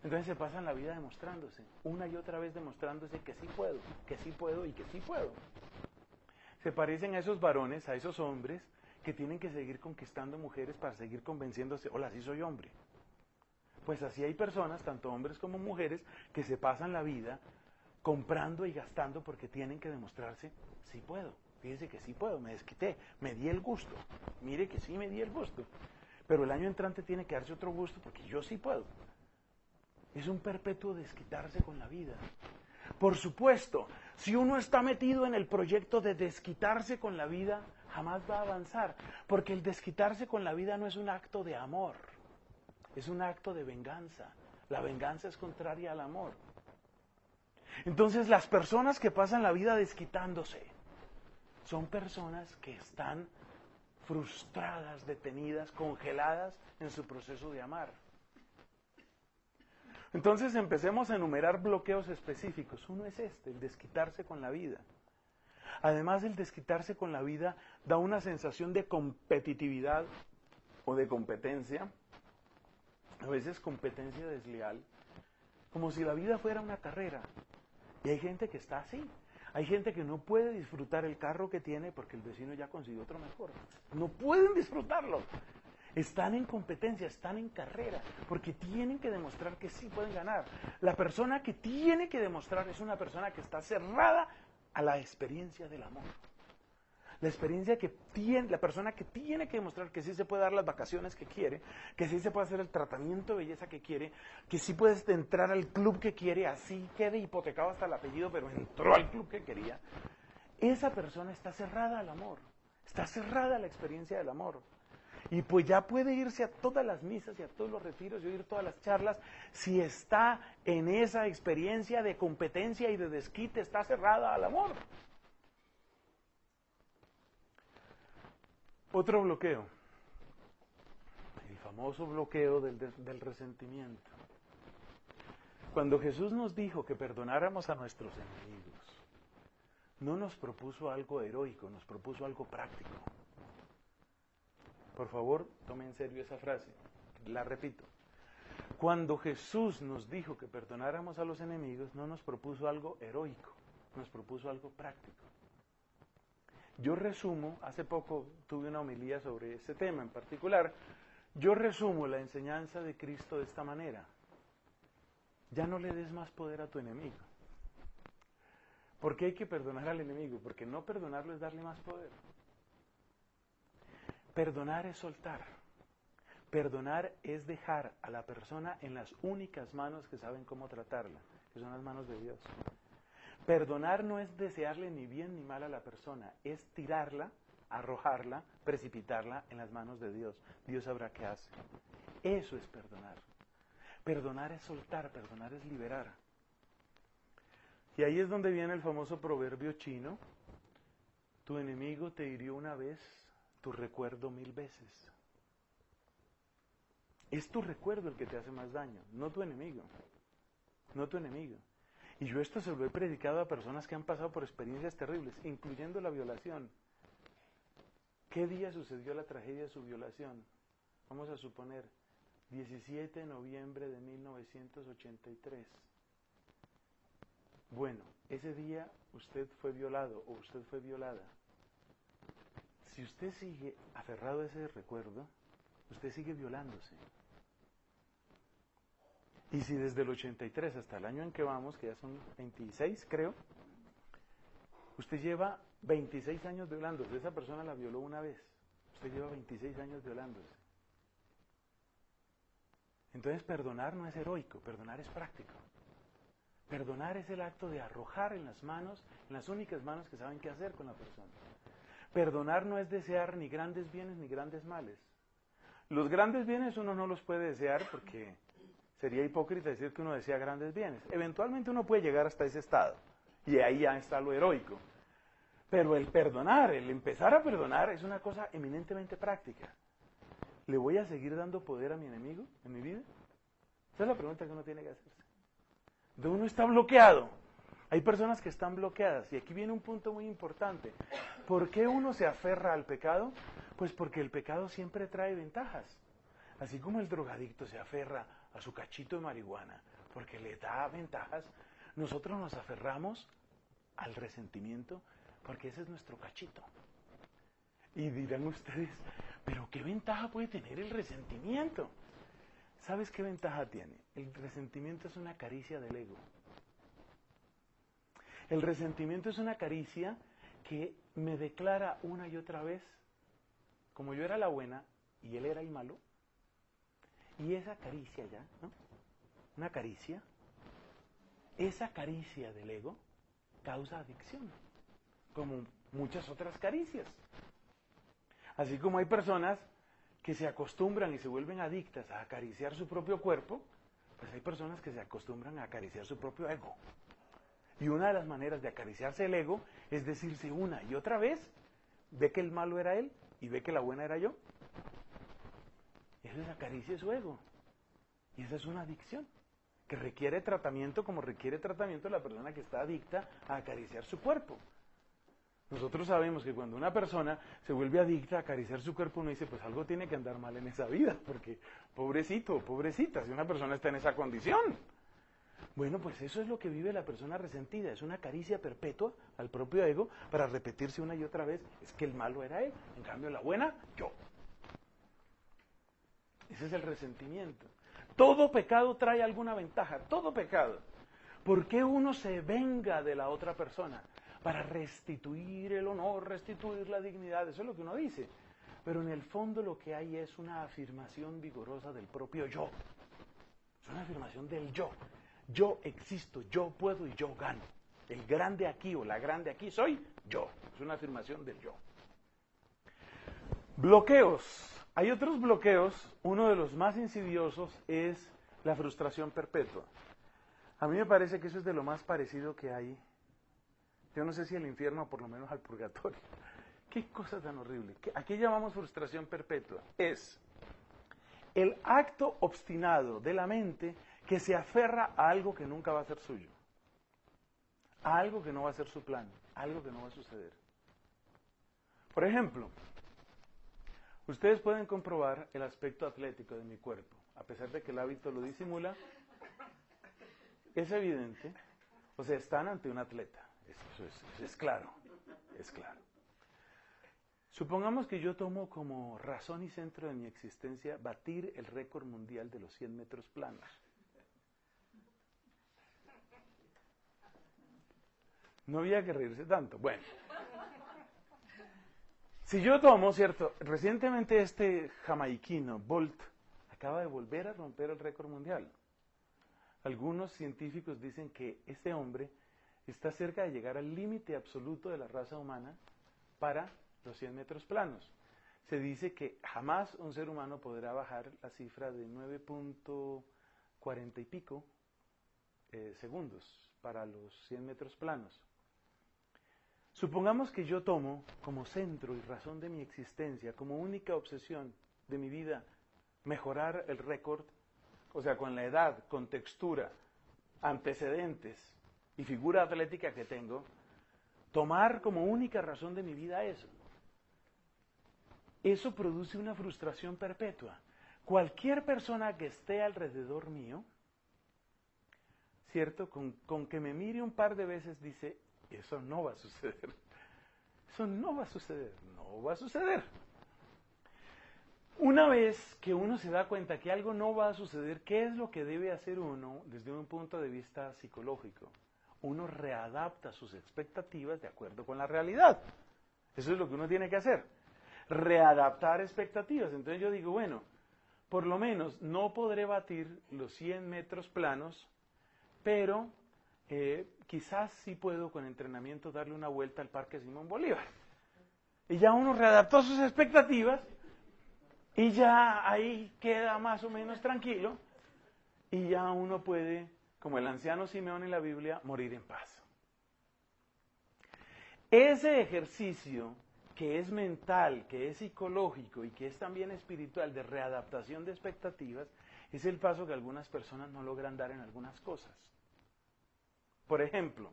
Entonces se pasan la vida demostrándose, una y otra vez demostrándose que sí puedo y que sí puedo. Se parecen a esos varones, a esos hombres que tienen que seguir conquistando mujeres para seguir convenciéndose, hola, sí soy hombre. Pues así hay personas, tanto hombres como mujeres, que se pasan la vida comprando y gastando porque tienen que demostrarse, sí puedo, fíjese que sí puedo, me desquité, me di el gusto, mire que sí me di el gusto, pero el año entrante tiene que darse otro gusto porque yo sí puedo. Es un perpetuo desquitarse con la vida. Por supuesto, si uno está metido en el proyecto de desquitarse con la vida, jamás va a avanzar, porque el desquitarse con la vida no es un acto de amor, es un acto de venganza. La venganza es contraria al amor. Entonces, las personas que pasan la vida desquitándose son personas que están frustradas, detenidas, congeladas en su proceso de amar. Entonces empecemos a enumerar bloqueos específicos. Uno es el desquitarse con la vida. Además, el desquitarse con la vida da una sensación de competitividad o de competencia, a veces competencia desleal, como si la vida fuera una carrera. Y hay gente que está así. Hay gente que no puede disfrutar el carro que tiene porque el vecino ya consiguió otro mejor. No pueden disfrutarlo. Están en competencia, están en carrera, porque tienen que demostrar que sí pueden ganar. La persona que tiene que demostrar es una persona que está cerrada a la experiencia del amor. La experiencia que tiene, la persona que tiene que demostrar que sí se puede dar las vacaciones que quiere, que sí se puede hacer el tratamiento de belleza que quiere, que sí puedes entrar al club que quiere, así quede hipotecado hasta el apellido, pero entró al club que quería. Esa persona está cerrada al amor, está cerrada a la experiencia del amor. Y pues ya puede irse a todas las misas y a todos los retiros y oír todas las charlas, si está en esa experiencia de competencia y de desquite, está cerrada al amor. Otro bloqueo, el famoso bloqueo del resentimiento. Cuando Jesús nos dijo que perdonáramos a nuestros enemigos, no nos propuso algo heroico, nos propuso algo práctico. Por favor, tome en serio esa frase. La repito. Cuando Jesús nos dijo que perdonáramos a los enemigos, no nos propuso algo heroico, nos propuso algo práctico. Yo resumo, hace poco tuve una homilía sobre este tema en particular, yo resumo la enseñanza de Cristo de esta manera. Ya no le des más poder a tu enemigo. ¿Por qué hay que perdonar al enemigo? Porque no perdonarlo es darle más poder. Perdonar es soltar. Perdonar es dejar a la persona en las únicas manos que saben cómo tratarla, que son las manos de Dios. Perdonar no es desearle ni bien ni mal a la persona, es tirarla, arrojarla, precipitarla en las manos de Dios. Dios sabrá qué hace. Eso es perdonar. Perdonar es soltar, perdonar es liberar. Y ahí es donde viene el famoso proverbio chino: tu enemigo te hirió una vez, tu recuerdo 1000 veces. Es tu recuerdo el que te hace más daño, no tu enemigo. No tu enemigo. Y yo esto se lo he predicado a personas que han pasado por experiencias terribles, incluyendo la violación. ¿Qué día sucedió la tragedia de su violación? Vamos a suponer, 17 de noviembre de 1983. Bueno, ese día usted fue violado o usted fue violada. Si usted sigue aferrado a ese recuerdo, usted sigue violándose. Y si desde el 83 hasta el año en que vamos, que ya son 26 creo, usted lleva 26 años violándose, esa persona la violó una vez, usted lleva 26 años violándose. Entonces perdonar no es heroico, perdonar es práctico. Perdonar es el acto de arrojar en las manos, en las únicas manos que saben qué hacer con la persona. Perdonar no es desear ni grandes bienes ni grandes males. Los grandes bienes uno no los puede desear porque sería hipócrita decir que uno desea grandes bienes. Eventualmente uno puede llegar hasta ese estado y ahí ya está lo heroico. Pero el perdonar, el empezar a perdonar es una cosa eminentemente práctica. ¿Le voy a seguir dando poder a mi enemigo en mi vida? Esa es la pregunta que uno tiene que hacerse. De uno está bloqueado. Hay personas que están bloqueadas y aquí viene un punto muy importante. ¿Por qué uno se aferra al pecado? Pues porque el pecado siempre trae ventajas. Así como el drogadicto se aferra a su cachito de marihuana porque le da ventajas, nosotros nos aferramos al resentimiento porque ese es nuestro cachito. Y dirán ustedes, ¿pero qué ventaja puede tener el resentimiento? ¿Sabes qué ventaja tiene? El resentimiento es una caricia del ego. El resentimiento es una caricia que me declara una y otra vez, como yo era la buena y él era el malo, y esa caricia ya, ¿no? Una caricia, esa caricia del ego causa adicción, como muchas otras caricias. Así como hay personas que se acostumbran y se vuelven adictas a acariciar su propio cuerpo, pues hay personas que se acostumbran a acariciar su propio ego. Y una de las maneras de acariciarse el ego es decirse una y otra vez, ve que el malo era él y ve que la buena era yo. Eso es acaricia su ego. Y esa es una adicción que requiere tratamiento como requiere tratamiento la persona que está adicta a acariciar su cuerpo. Nosotros sabemos que cuando una persona se vuelve adicta a acariciar su cuerpo, uno dice, pues algo tiene que andar mal en esa vida, porque pobrecito, pobrecita, si una persona está en esa condición. Bueno, pues eso es lo que vive la persona resentida, es una caricia perpetua al propio ego para repetirse una y otra vez, es que el malo era él, en cambio la buena, yo. Ese es el resentimiento. Todo pecado trae alguna ventaja, todo pecado. ¿Por qué uno se venga de la otra persona? Para restituir el honor, restituir la dignidad, eso es lo que uno dice. Pero en el fondo lo que hay es una afirmación vigorosa del propio yo. Es una afirmación del yo. Yo existo, yo puedo y yo gano. El grande aquí o la grande aquí soy yo. Es una afirmación del yo. Bloqueos. Hay otros bloqueos. Uno de los más insidiosos es la frustración perpetua. A mí me parece que eso es de lo más parecido que hay. Yo no sé si al infierno o por lo menos al purgatorio. Qué cosa tan horrible. ¿A qué llamamos frustración perpetua? Es el acto obstinado de la mente que se aferra a algo que nunca va a ser suyo. A algo que no va a ser su plan. A algo que no va a suceder. Por ejemplo, Ustedes pueden comprobar el aspecto atlético de mi cuerpo, a pesar de que el hábito lo disimula, es evidente, o sea, están ante un atleta, eso es claro, es claro. Supongamos que yo tomo como razón y centro de mi existencia batir el récord mundial de los 100 metros planos. No había que reírse tanto. Bueno, si yo tomo, ¿cierto? Recientemente este jamaiquino, Bolt, acaba de volver a romper el récord mundial. Algunos científicos dicen que este hombre está cerca de llegar al límite absoluto de la raza humana para los 100 metros planos. Se dice que jamás un ser humano podrá bajar la cifra de 9.40 y pico segundos para los 100 metros planos. Supongamos que yo tomo como centro y razón de mi existencia, como única obsesión de mi vida, mejorar el récord, o sea, con la edad, con textura, antecedentes y figura atlética que tengo, tomar como única razón de mi vida eso. Eso produce una frustración perpetua. Cualquier persona que esté alrededor mío, ¿cierto? Con que me mire un par de veces dice, eso no va a suceder. Eso no va a suceder, no va a suceder. Una vez que uno se da cuenta que algo no va a suceder, ¿qué es lo que debe hacer uno desde un punto de vista psicológico? Uno readapta sus expectativas de acuerdo con la realidad. Eso es lo que uno tiene que hacer. Readaptar expectativas. Entonces yo digo, bueno, por lo menos no podré batir los 100 metros planos, pero quizás sí puedo con entrenamiento darle una vuelta al Parque Simón Bolívar. Y ya uno readaptó sus expectativas y ya ahí queda más o menos tranquilo y ya uno puede, como el anciano Simeón en la Biblia, morir en paz. Ese ejercicio que es mental, que es psicológico y que es también espiritual de readaptación de expectativas, es el paso que algunas personas no logran dar en algunas cosas. Por ejemplo,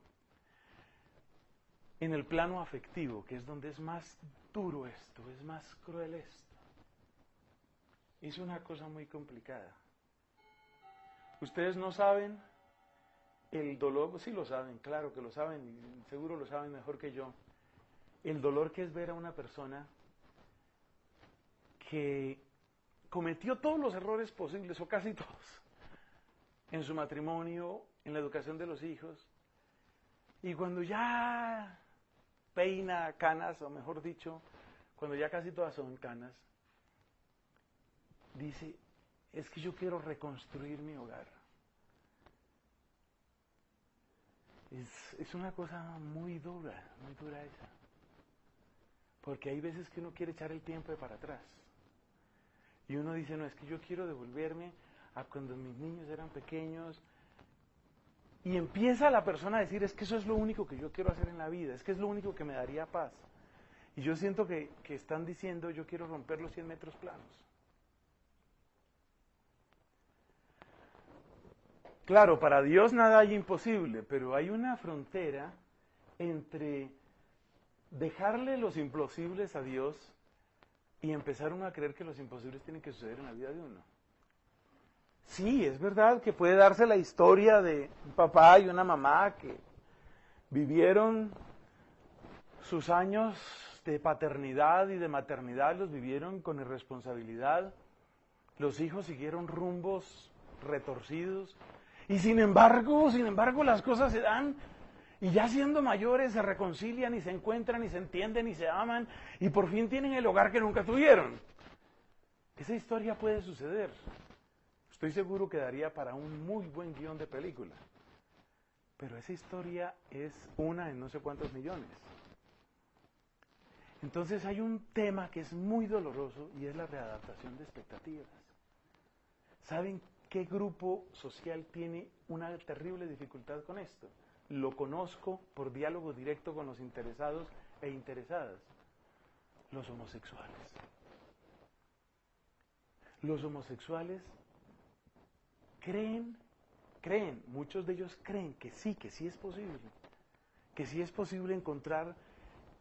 en el plano afectivo, que es donde es más duro esto, es más cruel esto, es una cosa muy complicada. Ustedes no saben el dolor, sí lo saben, claro que lo saben, y seguro lo saben mejor que yo, el dolor que es ver a una persona que cometió todos los errores posibles, o casi todos, en su matrimonio, en la educación de los hijos, y cuando ya peina canas, o mejor dicho, cuando ya casi todas son canas, dice, es que yo quiero reconstruir mi hogar. Es una cosa muy dura esa. Porque hay veces que uno quiere echar el tiempo de para atrás. Y uno dice, no, es que yo quiero devolverme a cuando mis niños eran pequeños. Y empieza la persona a decir, es que eso es lo único que yo quiero hacer en la vida, es que es lo único que me daría paz. Y yo siento que están diciendo, yo quiero romper los 100 metros planos. Claro, para Dios nada hay imposible, pero hay una frontera entre dejarle los imposibles a Dios y empezar uno a creer que los imposibles tienen que suceder en la vida de uno. Sí, es verdad que puede darse la historia de un papá y una mamá que vivieron sus años de paternidad y de maternidad, los vivieron con irresponsabilidad, los hijos siguieron rumbos retorcidos, y sin embargo las cosas se dan, y ya siendo mayores se reconcilian y se encuentran y se entienden y se aman, y por fin tienen el hogar que nunca tuvieron. Esa historia puede suceder. Estoy seguro que daría para un muy buen guión de película. Pero esa historia es una en no sé cuántos millones. Entonces hay un tema que es muy doloroso y es la readaptación de expectativas. ¿Saben qué grupo social tiene una terrible dificultad con esto? Lo conozco por diálogo directo con los interesados e interesadas. Los homosexuales. Los homosexuales creen, muchos de ellos creen que sí es posible encontrar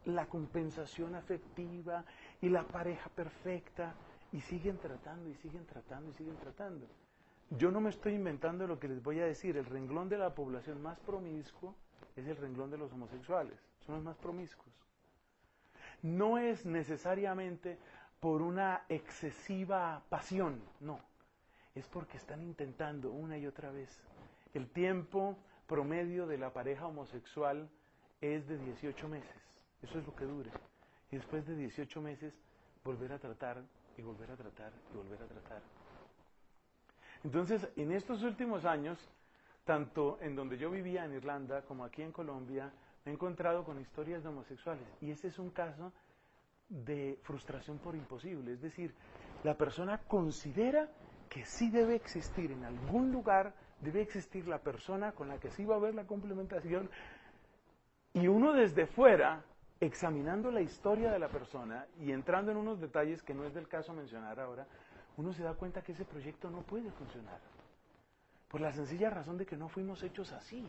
la compensación afectiva y la pareja perfecta, y siguen tratando, y siguen tratando, y siguen tratando. Yo no me estoy inventando lo que les voy a decir. El renglón de la población más promiscuo es el renglón de los homosexuales. Son los más promiscuos. No es necesariamente por una excesiva pasión, no. Es porque están intentando una y otra vez. El tiempo promedio de la pareja homosexual es de 18 meses. Eso es lo que dura. Y después de 18 meses, volver a tratar, y volver a tratar, y volver a tratar. Entonces, en estos últimos años, tanto en donde yo vivía en Irlanda como aquí en Colombia, me he encontrado con historias de homosexuales. Y ese es un caso de frustración por imposible. Es decir, la persona considera que sí debe existir en algún lugar, debe existir la persona con la que sí va a haber la complementación. Y uno desde fuera, examinando la historia de la persona y entrando en unos detalles que no es del caso mencionar ahora, uno se da cuenta que ese proyecto no puede funcionar. Por la sencilla razón de que no fuimos hechos así.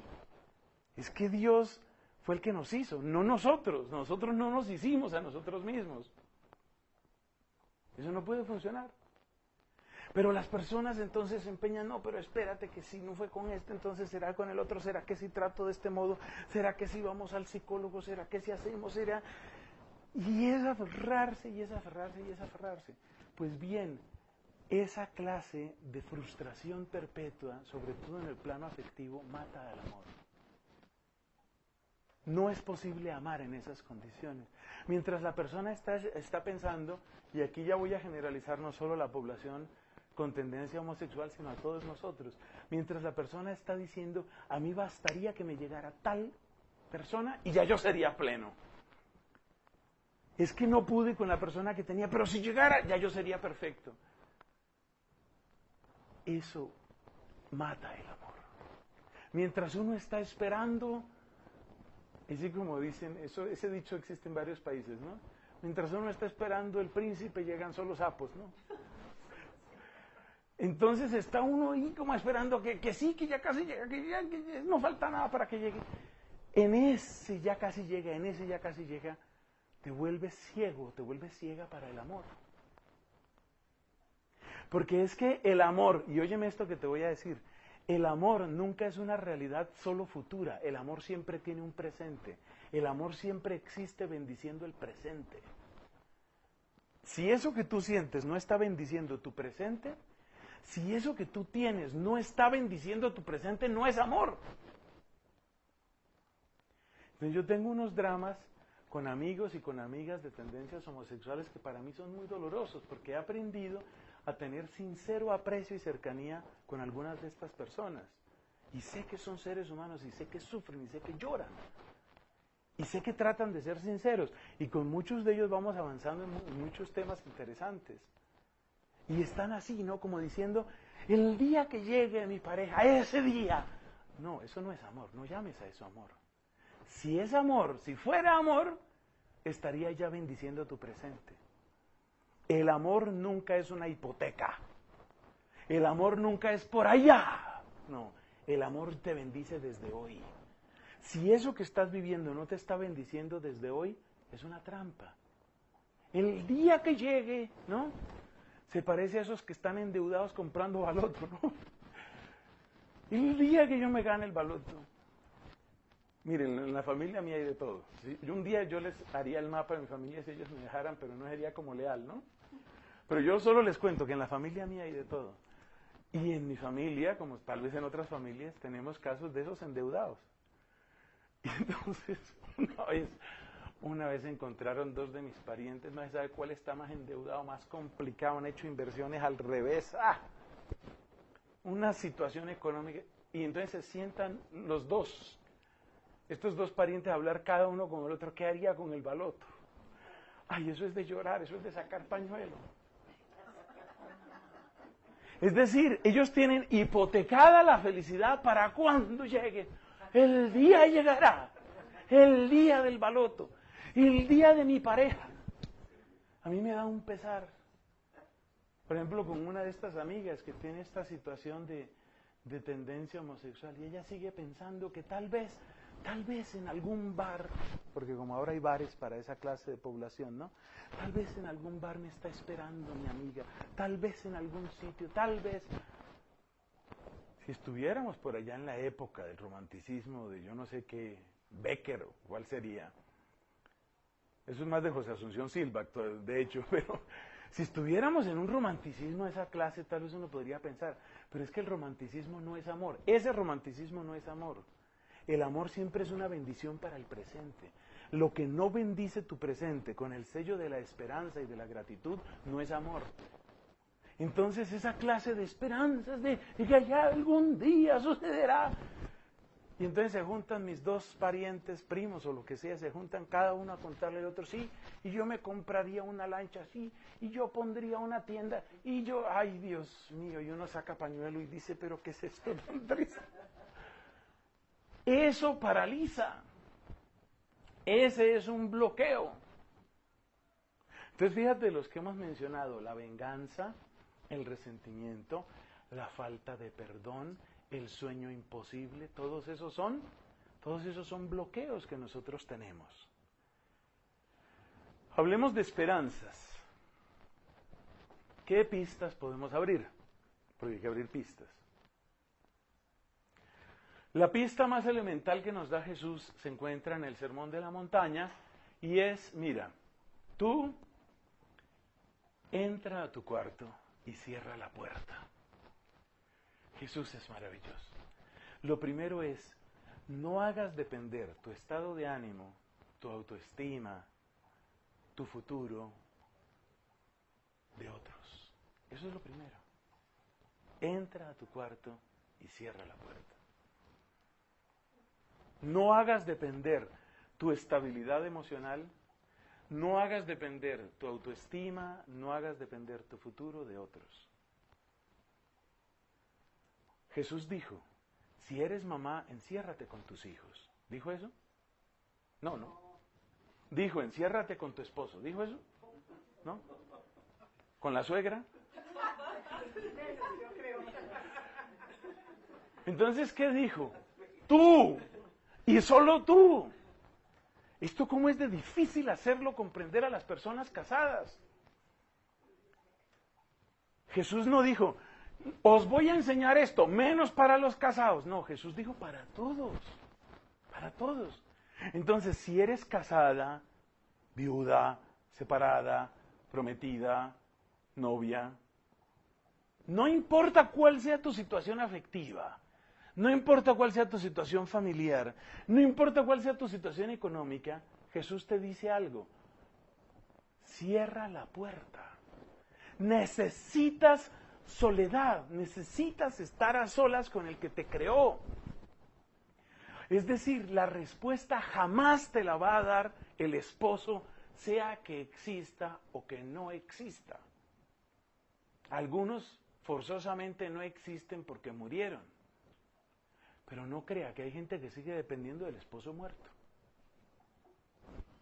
Es que Dios fue el que nos hizo, no nosotros. Nosotros no nos hicimos a nosotros mismos. Eso no puede funcionar. Pero las personas entonces se empeñan, no, pero espérate que si no fue con este, entonces será con el otro, será que si trato de este modo, será que si vamos al psicólogo, será que si hacemos, será... Y es aferrarse, y es aferrarse, y es aferrarse. Pues bien, esa clase de frustración perpetua, sobre todo en el plano afectivo, mata al amor. No es posible amar en esas condiciones. Mientras la persona está pensando, y aquí ya voy a generalizar no solo la población con tendencia homosexual, sino a todos nosotros. Mientras la persona está diciendo, a mí bastaría que me llegara tal persona y ya yo sería pleno. Es que no pude con la persona que tenía, pero si llegara, ya yo sería perfecto. Eso mata el amor. Mientras uno está esperando, así como dicen, ese dicho existe en varios países, ¿no? Mientras uno está esperando el príncipe, llegan solo sapos, ¿no? Entonces está uno ahí como esperando que sí, que ya casi llega, que ya no falta nada para que llegue. En ese ya casi llega, en ese ya casi llega, te vuelves ciego, te vuelves ciega para el amor. Porque es que el amor, y óyeme esto que te voy a decir, el amor nunca es una realidad solo futura, el amor siempre tiene un presente, el amor siempre existe bendiciendo el presente. Si eso que tú sientes no está bendiciendo tu presente, si eso que tú tienes no está bendiciendo tu presente, no es amor. Entonces yo tengo unos dramas con amigos y con amigas de tendencias homosexuales que para mí son muy dolorosos, porque he aprendido a tener sincero aprecio y cercanía con algunas de estas personas. Y sé que son seres humanos, y sé que sufren, y sé que lloran. Y sé que tratan de ser sinceros. Y con muchos de ellos vamos avanzando en muchos temas interesantes. Y están así, ¿no? Como diciendo, el día que llegue mi pareja, ese día. No, eso no es amor, no llames a eso amor. Si es amor, si fuera amor, estaría ya bendiciendo tu presente. El amor nunca es una hipoteca. El amor nunca es por allá. No, el amor te bendice desde hoy. Si eso que estás viviendo no te está bendiciendo desde hoy, es una trampa. El día que llegue, ¿no? Se parece a esos que están endeudados comprando baloto, ¿no? El día que yo me gane el baloto. Miren, en la familia mía hay de todo. ¿Sí? Un día yo les haría el mapa de mi familia si ellos me dejaran, pero no sería como leal, ¿no? Pero yo solo les cuento que en la familia mía hay de todo. Y en mi familia, como tal vez en otras familias, tenemos casos de esos endeudados. Y entonces, una vez encontraron dos de mis parientes, no se sabe cuál está más endeudado, más complicado, han hecho inversiones al revés. ¡Ah! Una situación económica. Y entonces se sientan los dos, estos dos parientes, a hablar cada uno con el otro, ¿qué haría con el baloto? Ay, eso es de llorar, eso es de sacar pañuelo. Es decir, ellos tienen hipotecada la felicidad para cuando llegue. El día llegará, el día del baloto, el día de mi pareja. A mí me da un pesar. Por ejemplo, con una de estas amigas que tiene esta situación de tendencia homosexual, y ella sigue pensando que tal vez en algún bar porque como ahora hay bares para esa clase de población, ¿no? Tal vez en algún bar me está esperando mi amiga, tal vez en algún sitio, tal vez. Si estuviéramos por allá en la época del romanticismo, de yo no sé qué, Becker o cuál sería, eso es más de José Asunción Silva, de hecho, pero si estuviéramos en un romanticismo de esa clase, tal vez uno podría pensar, pero es que el romanticismo no es amor, ese romanticismo no es amor. El amor siempre es una bendición para el presente. Lo que no bendice tu presente con el sello de la esperanza y de la gratitud no es amor. Entonces esa clase de esperanzas de que allá algún día sucederá. Y entonces se juntan mis dos parientes, primos o lo que sea, se juntan cada uno a contarle al otro, sí, y yo me compraría una lancha así, y yo pondría una tienda, y yo, ay Dios mío, y uno saca pañuelo y dice, pero ¿qué es esto tan triste? Eso paraliza. Ese es un bloqueo. Entonces fíjate los que hemos mencionado, la venganza, el resentimiento, la falta de perdón, el sueño imposible, todos esos son bloqueos que nosotros tenemos. Hablemos de esperanzas. ¿Qué pistas podemos abrir? Porque hay que abrir pistas. La pista más elemental que nos da Jesús se encuentra en el Sermón de la Montaña y es, mira, tú entra a tu cuarto y cierra la puerta. Jesús es maravilloso. Lo primero es, no hagas depender tu estado de ánimo, tu autoestima, tu futuro de otros. Eso es lo primero. Entra a tu cuarto y cierra la puerta. No hagas depender tu estabilidad emocional, no hagas depender tu autoestima, no hagas depender tu futuro de otros. Jesús dijo, si eres mamá, enciérrate con tus hijos. ¿Dijo eso? No. Dijo, enciérrate con tu esposo. ¿Dijo eso? ¿No? ¿Con la suegra? Entonces, ¿qué dijo? Tú. Y solo tú. Esto cómo es de difícil hacerlo comprender a las personas casadas. Jesús no dijo, os voy a enseñar esto, menos para los casados. No, Jesús dijo para todos. Para todos. Entonces, si eres casada, viuda, separada, prometida, novia, no importa cuál sea tu situación afectiva, no importa cuál sea tu situación familiar, no importa cuál sea tu situación económica, Jesús te dice algo. Cierra la puerta. Necesitas soledad, necesitas estar a solas con el que te creó. Es decir, la respuesta jamás te la va a dar el esposo, sea que exista o que no exista. Algunos forzosamente no existen porque murieron. Pero no crea que hay gente que sigue dependiendo del esposo muerto.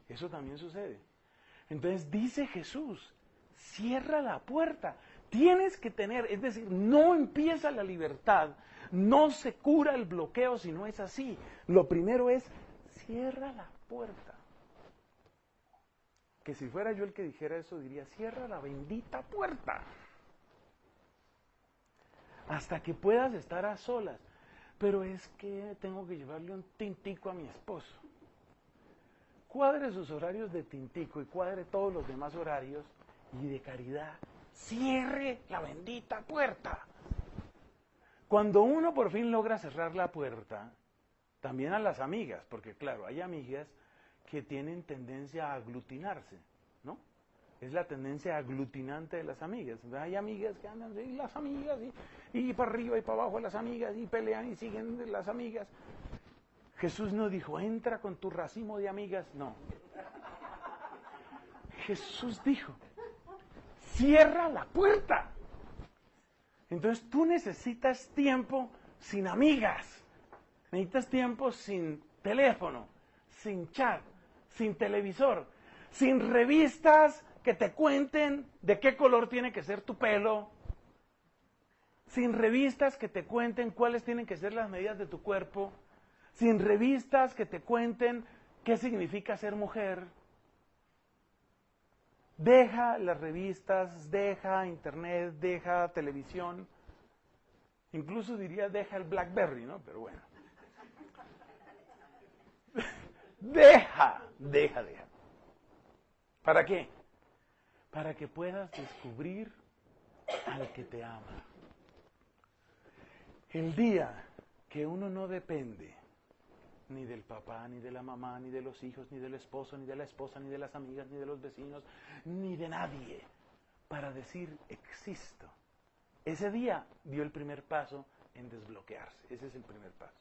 Eso también sucede. Entonces dice Jesús, cierra la puerta. Tienes que tener, es decir, no empieza la libertad, no se cura el bloqueo si no es así. Lo primero es, cierra la puerta. Que si fuera yo el que dijera eso, diría, cierra la bendita puerta. Hasta que puedas estar a solas. Pero es que tengo que llevarle un tintico a mi esposo. Cuadre sus horarios de tintico y cuadre todos los demás horarios y de caridad, cierre la bendita puerta. Cuando uno por fin logra cerrar la puerta, también a las amigas, porque claro, hay amigas que tienen tendencia a aglutinarse, ¿no? Es la tendencia aglutinante de las amigas. Hay amigas que andan, y las amigas, y para arriba y para abajo las amigas, y pelean y siguen las amigas. Jesús no dijo, entra con tu racimo de amigas, no. Jesús dijo, cierra la puerta. Entonces tú necesitas tiempo sin amigas, necesitas tiempo sin teléfono, sin chat, sin televisor, sin revistas que te cuenten de qué color tiene que ser tu pelo, sin revistas que te cuenten cuáles tienen que ser las medidas de tu cuerpo, sin revistas que te cuenten qué significa ser mujer, deja las revistas, deja internet, deja televisión, incluso diría deja el BlackBerry, ¿no? Pero bueno. Deja. ¿Para qué? Para que puedas descubrir al que te ama. El día que uno no depende ni del papá, ni de la mamá, ni de los hijos, ni del esposo, ni de la esposa, ni de las amigas, ni de los vecinos, ni de nadie, para decir existo, ese día dio el primer paso en desbloquearse. Ese es el primer paso.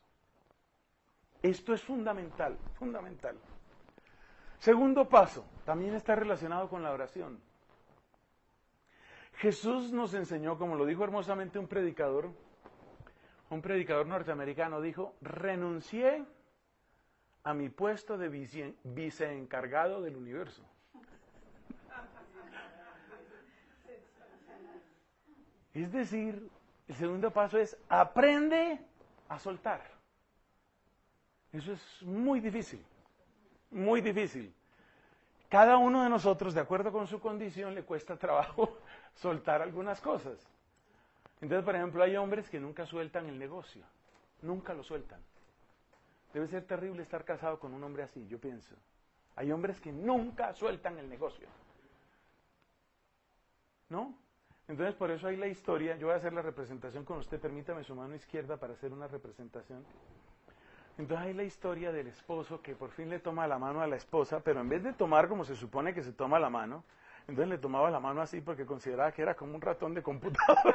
Esto es fundamental, fundamental. Segundo paso, también está relacionado con la oración. Jesús nos enseñó, como lo dijo hermosamente un predicador norteamericano, dijo, renuncié a mi puesto de viceencargado del universo. Es decir, el segundo paso es aprende a soltar. Eso es muy difícil, muy difícil. Cada uno de nosotros, de acuerdo con su condición, le cuesta trabajo soltar algunas cosas. Entonces, por ejemplo, hay hombres que nunca sueltan el negocio, nunca lo sueltan. Debe ser terrible estar casado con un hombre así, yo pienso. Hay hombres que nunca sueltan el negocio, ¿no? Entonces, por eso hay la historia. Yo voy a hacer la representación con usted. Permítame su mano izquierda para hacer una representación. Entonces hay la historia del esposo que por fin le toma la mano a la esposa, pero en vez de tomar como se supone que se toma la mano, entonces le tomaba la mano así porque consideraba que era como un ratón de computador.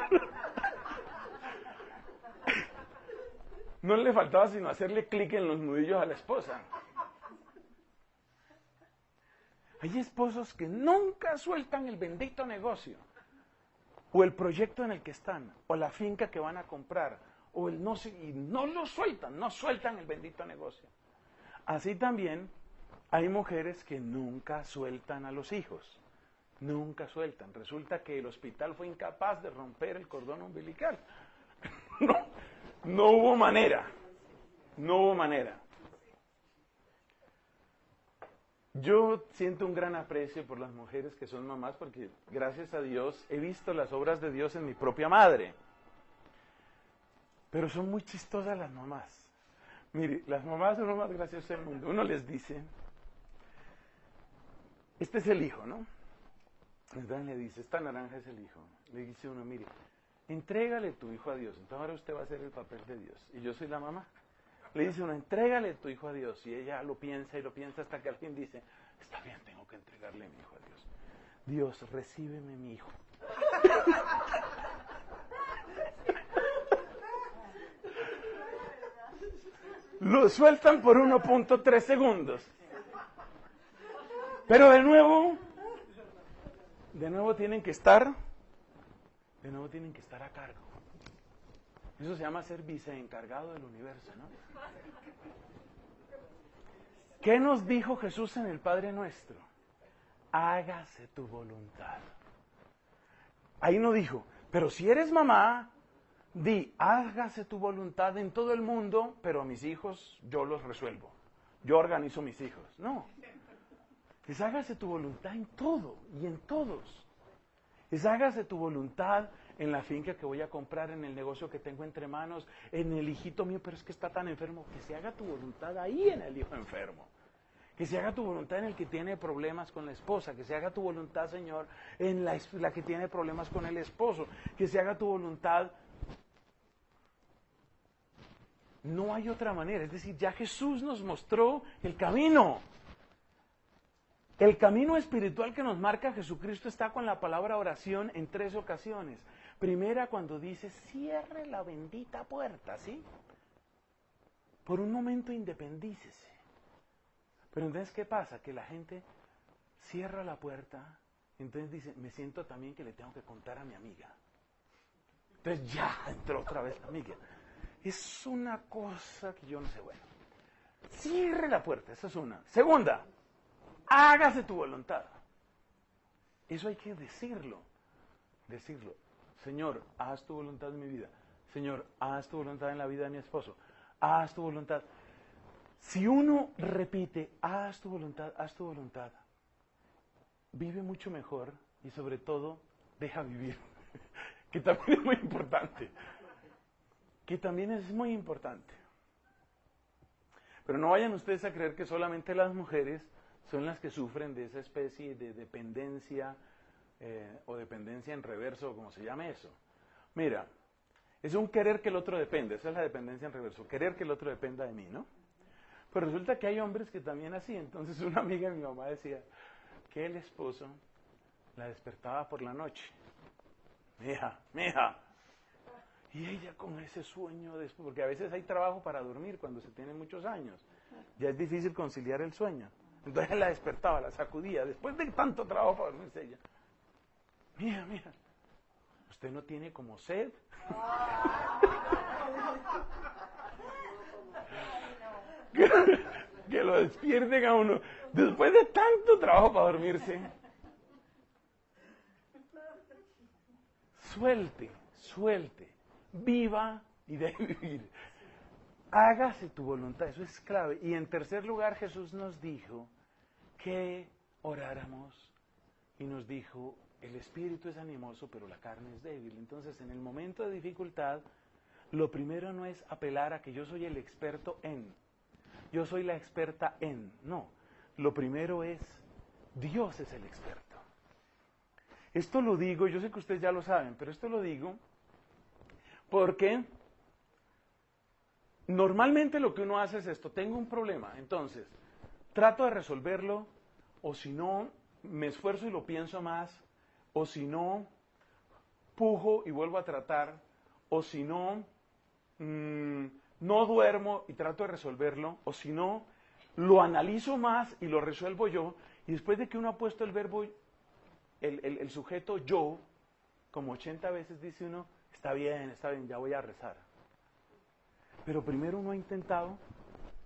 No le faltaba sino hacerle clic en los nudillos a la esposa. Hay esposos que nunca sueltan el bendito negocio, o el proyecto en el que están, o la finca que van a comprar, o el no sé, y no lo sueltan, no sueltan el bendito negocio. Así también hay mujeres que nunca sueltan a los hijos, nunca sueltan. Resulta que el hospital fue incapaz de romper el cordón umbilical. No hubo manera, no hubo manera. Yo siento un gran aprecio por las mujeres que son mamás porque, gracias a Dios, he visto las obras de Dios en mi propia madre. Pero son muy chistosas las mamás. Mire, las mamás son lo más gracioso del mundo. Uno les dice, este es el hijo, ¿no? Entonces le dice, esta naranja es el hijo. Le dice uno, mire, entrégale tu hijo a Dios. Entonces ahora usted va a hacer el papel de Dios. Y yo soy la mamá. Le dice uno, entrégale tu hijo a Dios. Y ella lo piensa y lo piensa hasta que al fin dice, está bien, tengo que entregarle mi hijo a Dios. Dios, recíbeme mi hijo. Lo sueltan por 1.3 segundos. Pero de nuevo tienen que estar a cargo. Eso se llama ser viceencargado del universo, ¿no? ¿Qué nos dijo Jesús en el Padre Nuestro? Hágase tu voluntad. Ahí no dijo, pero si eres mamá, di, hágase tu voluntad en todo el mundo, pero a mis hijos yo los resuelvo. Yo organizo mis hijos. No. Es hágase tu voluntad en todo y en todos. Es hágase tu voluntad en la finca que voy a comprar, en el negocio que tengo entre manos, en el hijito mío, pero es que está tan enfermo. Que se haga tu voluntad ahí en el hijo enfermo. Que se haga tu voluntad en el que tiene problemas con la esposa. Que se haga tu voluntad, Señor, en la que tiene problemas con el esposo. Que se haga tu voluntad. No hay otra manera. Es decir, ya Jesús nos mostró el camino. El camino espiritual que nos marca Jesucristo está con la palabra oración en 3 ocasiones. Primera, cuando dice, cierre la bendita puerta, ¿sí? Por un momento independícese. Pero entonces, ¿qué pasa? Que la gente cierra la puerta, entonces dice, me siento también que le tengo que contar a mi amiga. Entonces ya entró otra vez la amiga. Es una cosa que yo no sé, bueno. Cierre la puerta, esa es una. Segunda, hágase tu voluntad. Eso hay que decirlo. Señor, haz tu voluntad en mi vida. Señor, haz tu voluntad en la vida de mi esposo. Haz tu voluntad. Si uno repite, haz tu voluntad, vive mucho mejor y sobre todo deja vivir, que también es muy importante, Pero no vayan ustedes a creer que solamente las mujeres son las que sufren de esa especie de dependencia o dependencia en reverso, como se llame eso. Mira, es un querer que el otro depende, esa es la dependencia en reverso, querer que el otro dependa de mí, ¿no? Pero resulta que hay hombres que también así. Entonces una amiga de mi mamá decía que el esposo la despertaba por la noche. Mija. Y ella con ese sueño, porque a veces hay trabajo para dormir cuando se tienen muchos años. Ya es difícil conciliar el sueño. Entonces él la despertaba, la sacudía. Después de tanto trabajo para dormirse ella. Mija, ¿usted no tiene como sed? Que lo despierten a uno después de tanto trabajo para dormirse. Suelte, viva y deje vivir. Hágase tu voluntad, eso es clave. Y en tercer lugar, Jesús nos dijo que oráramos y nos dijo, el espíritu es animoso, pero la carne es débil. Entonces, en el momento de dificultad, lo primero no es apelar a que yo soy el experto en, yo soy la experta en, no. Lo primero es, Dios es el experto. Esto lo digo, yo sé que ustedes ya lo saben, pero esto lo digo porque normalmente lo que uno hace es esto, tengo un problema, entonces trato de resolverlo, o si no, me esfuerzo y lo pienso más, o si no, pujo y vuelvo a tratar, o si no, no duermo y trato de resolverlo, o si no, lo analizo más y lo resuelvo yo, y después de que uno ha puesto el verbo, el sujeto yo, como 80 veces dice uno, está bien, ya voy a rezar. Pero primero uno ha intentado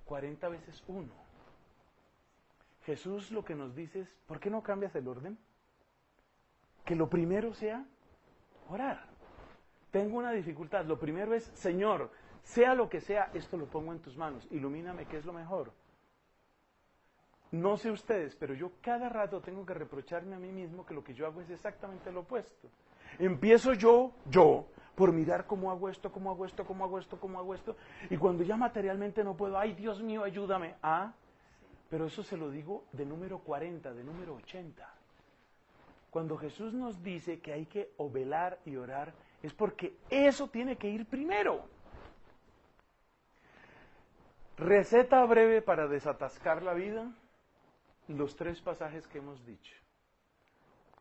40 veces uno. Jesús lo que nos dice es, ¿por qué no cambias el orden? Que lo primero sea orar. Tengo una dificultad, lo primero es, Señor, sea lo que sea, esto lo pongo en tus manos, ilumíname qué es lo mejor. No sé ustedes, pero yo cada rato tengo que reprocharme a mí mismo que lo que yo hago es exactamente lo opuesto. Empiezo yo, por mirar cómo hago esto, y cuando ya materialmente no puedo, ay Dios mío, ayúdame. Pero eso se lo digo de número 40, de número 80. Cuando Jesús nos dice que hay que velar y orar, es porque eso tiene que ir primero. Receta breve para desatascar la vida. Los 3 pasajes que hemos dicho.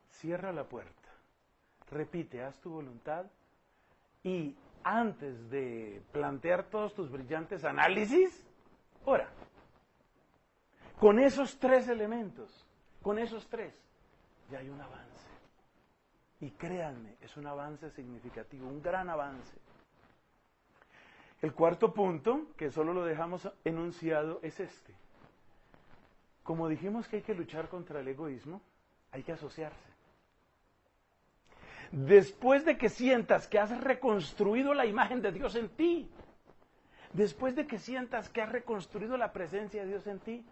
Cierra la puerta, repite, haz tu voluntad y antes de plantear todos tus brillantes análisis, ora. Con esos 3 elementos, ya hay un avance. Y créanme, es un avance significativo, un gran avance. El cuarto punto, que solo lo dejamos enunciado, es este. Como dijimos que hay que luchar contra el egoísmo, hay que asociarse. Después de que sientas que has reconstruido la imagen de Dios en ti, después de que sientas que has reconstruido la presencia de Dios en ti,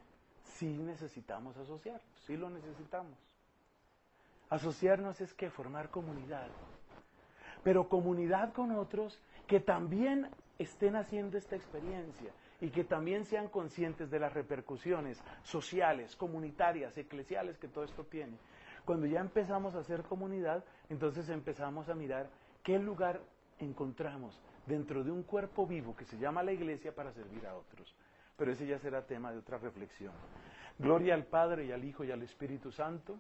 sí necesitamos asociarnos, sí lo necesitamos. Asociarnos es que formar comunidad, pero comunidad con otros que también estén haciendo esta experiencia y que también sean conscientes de las repercusiones sociales, comunitarias, eclesiales que todo esto tiene. Cuando ya empezamos a hacer comunidad, entonces empezamos a mirar qué lugar encontramos dentro de un cuerpo vivo que se llama la iglesia para servir a otros. Pero ese ya será tema de otra reflexión. Gloria al Padre y al Hijo y al Espíritu Santo.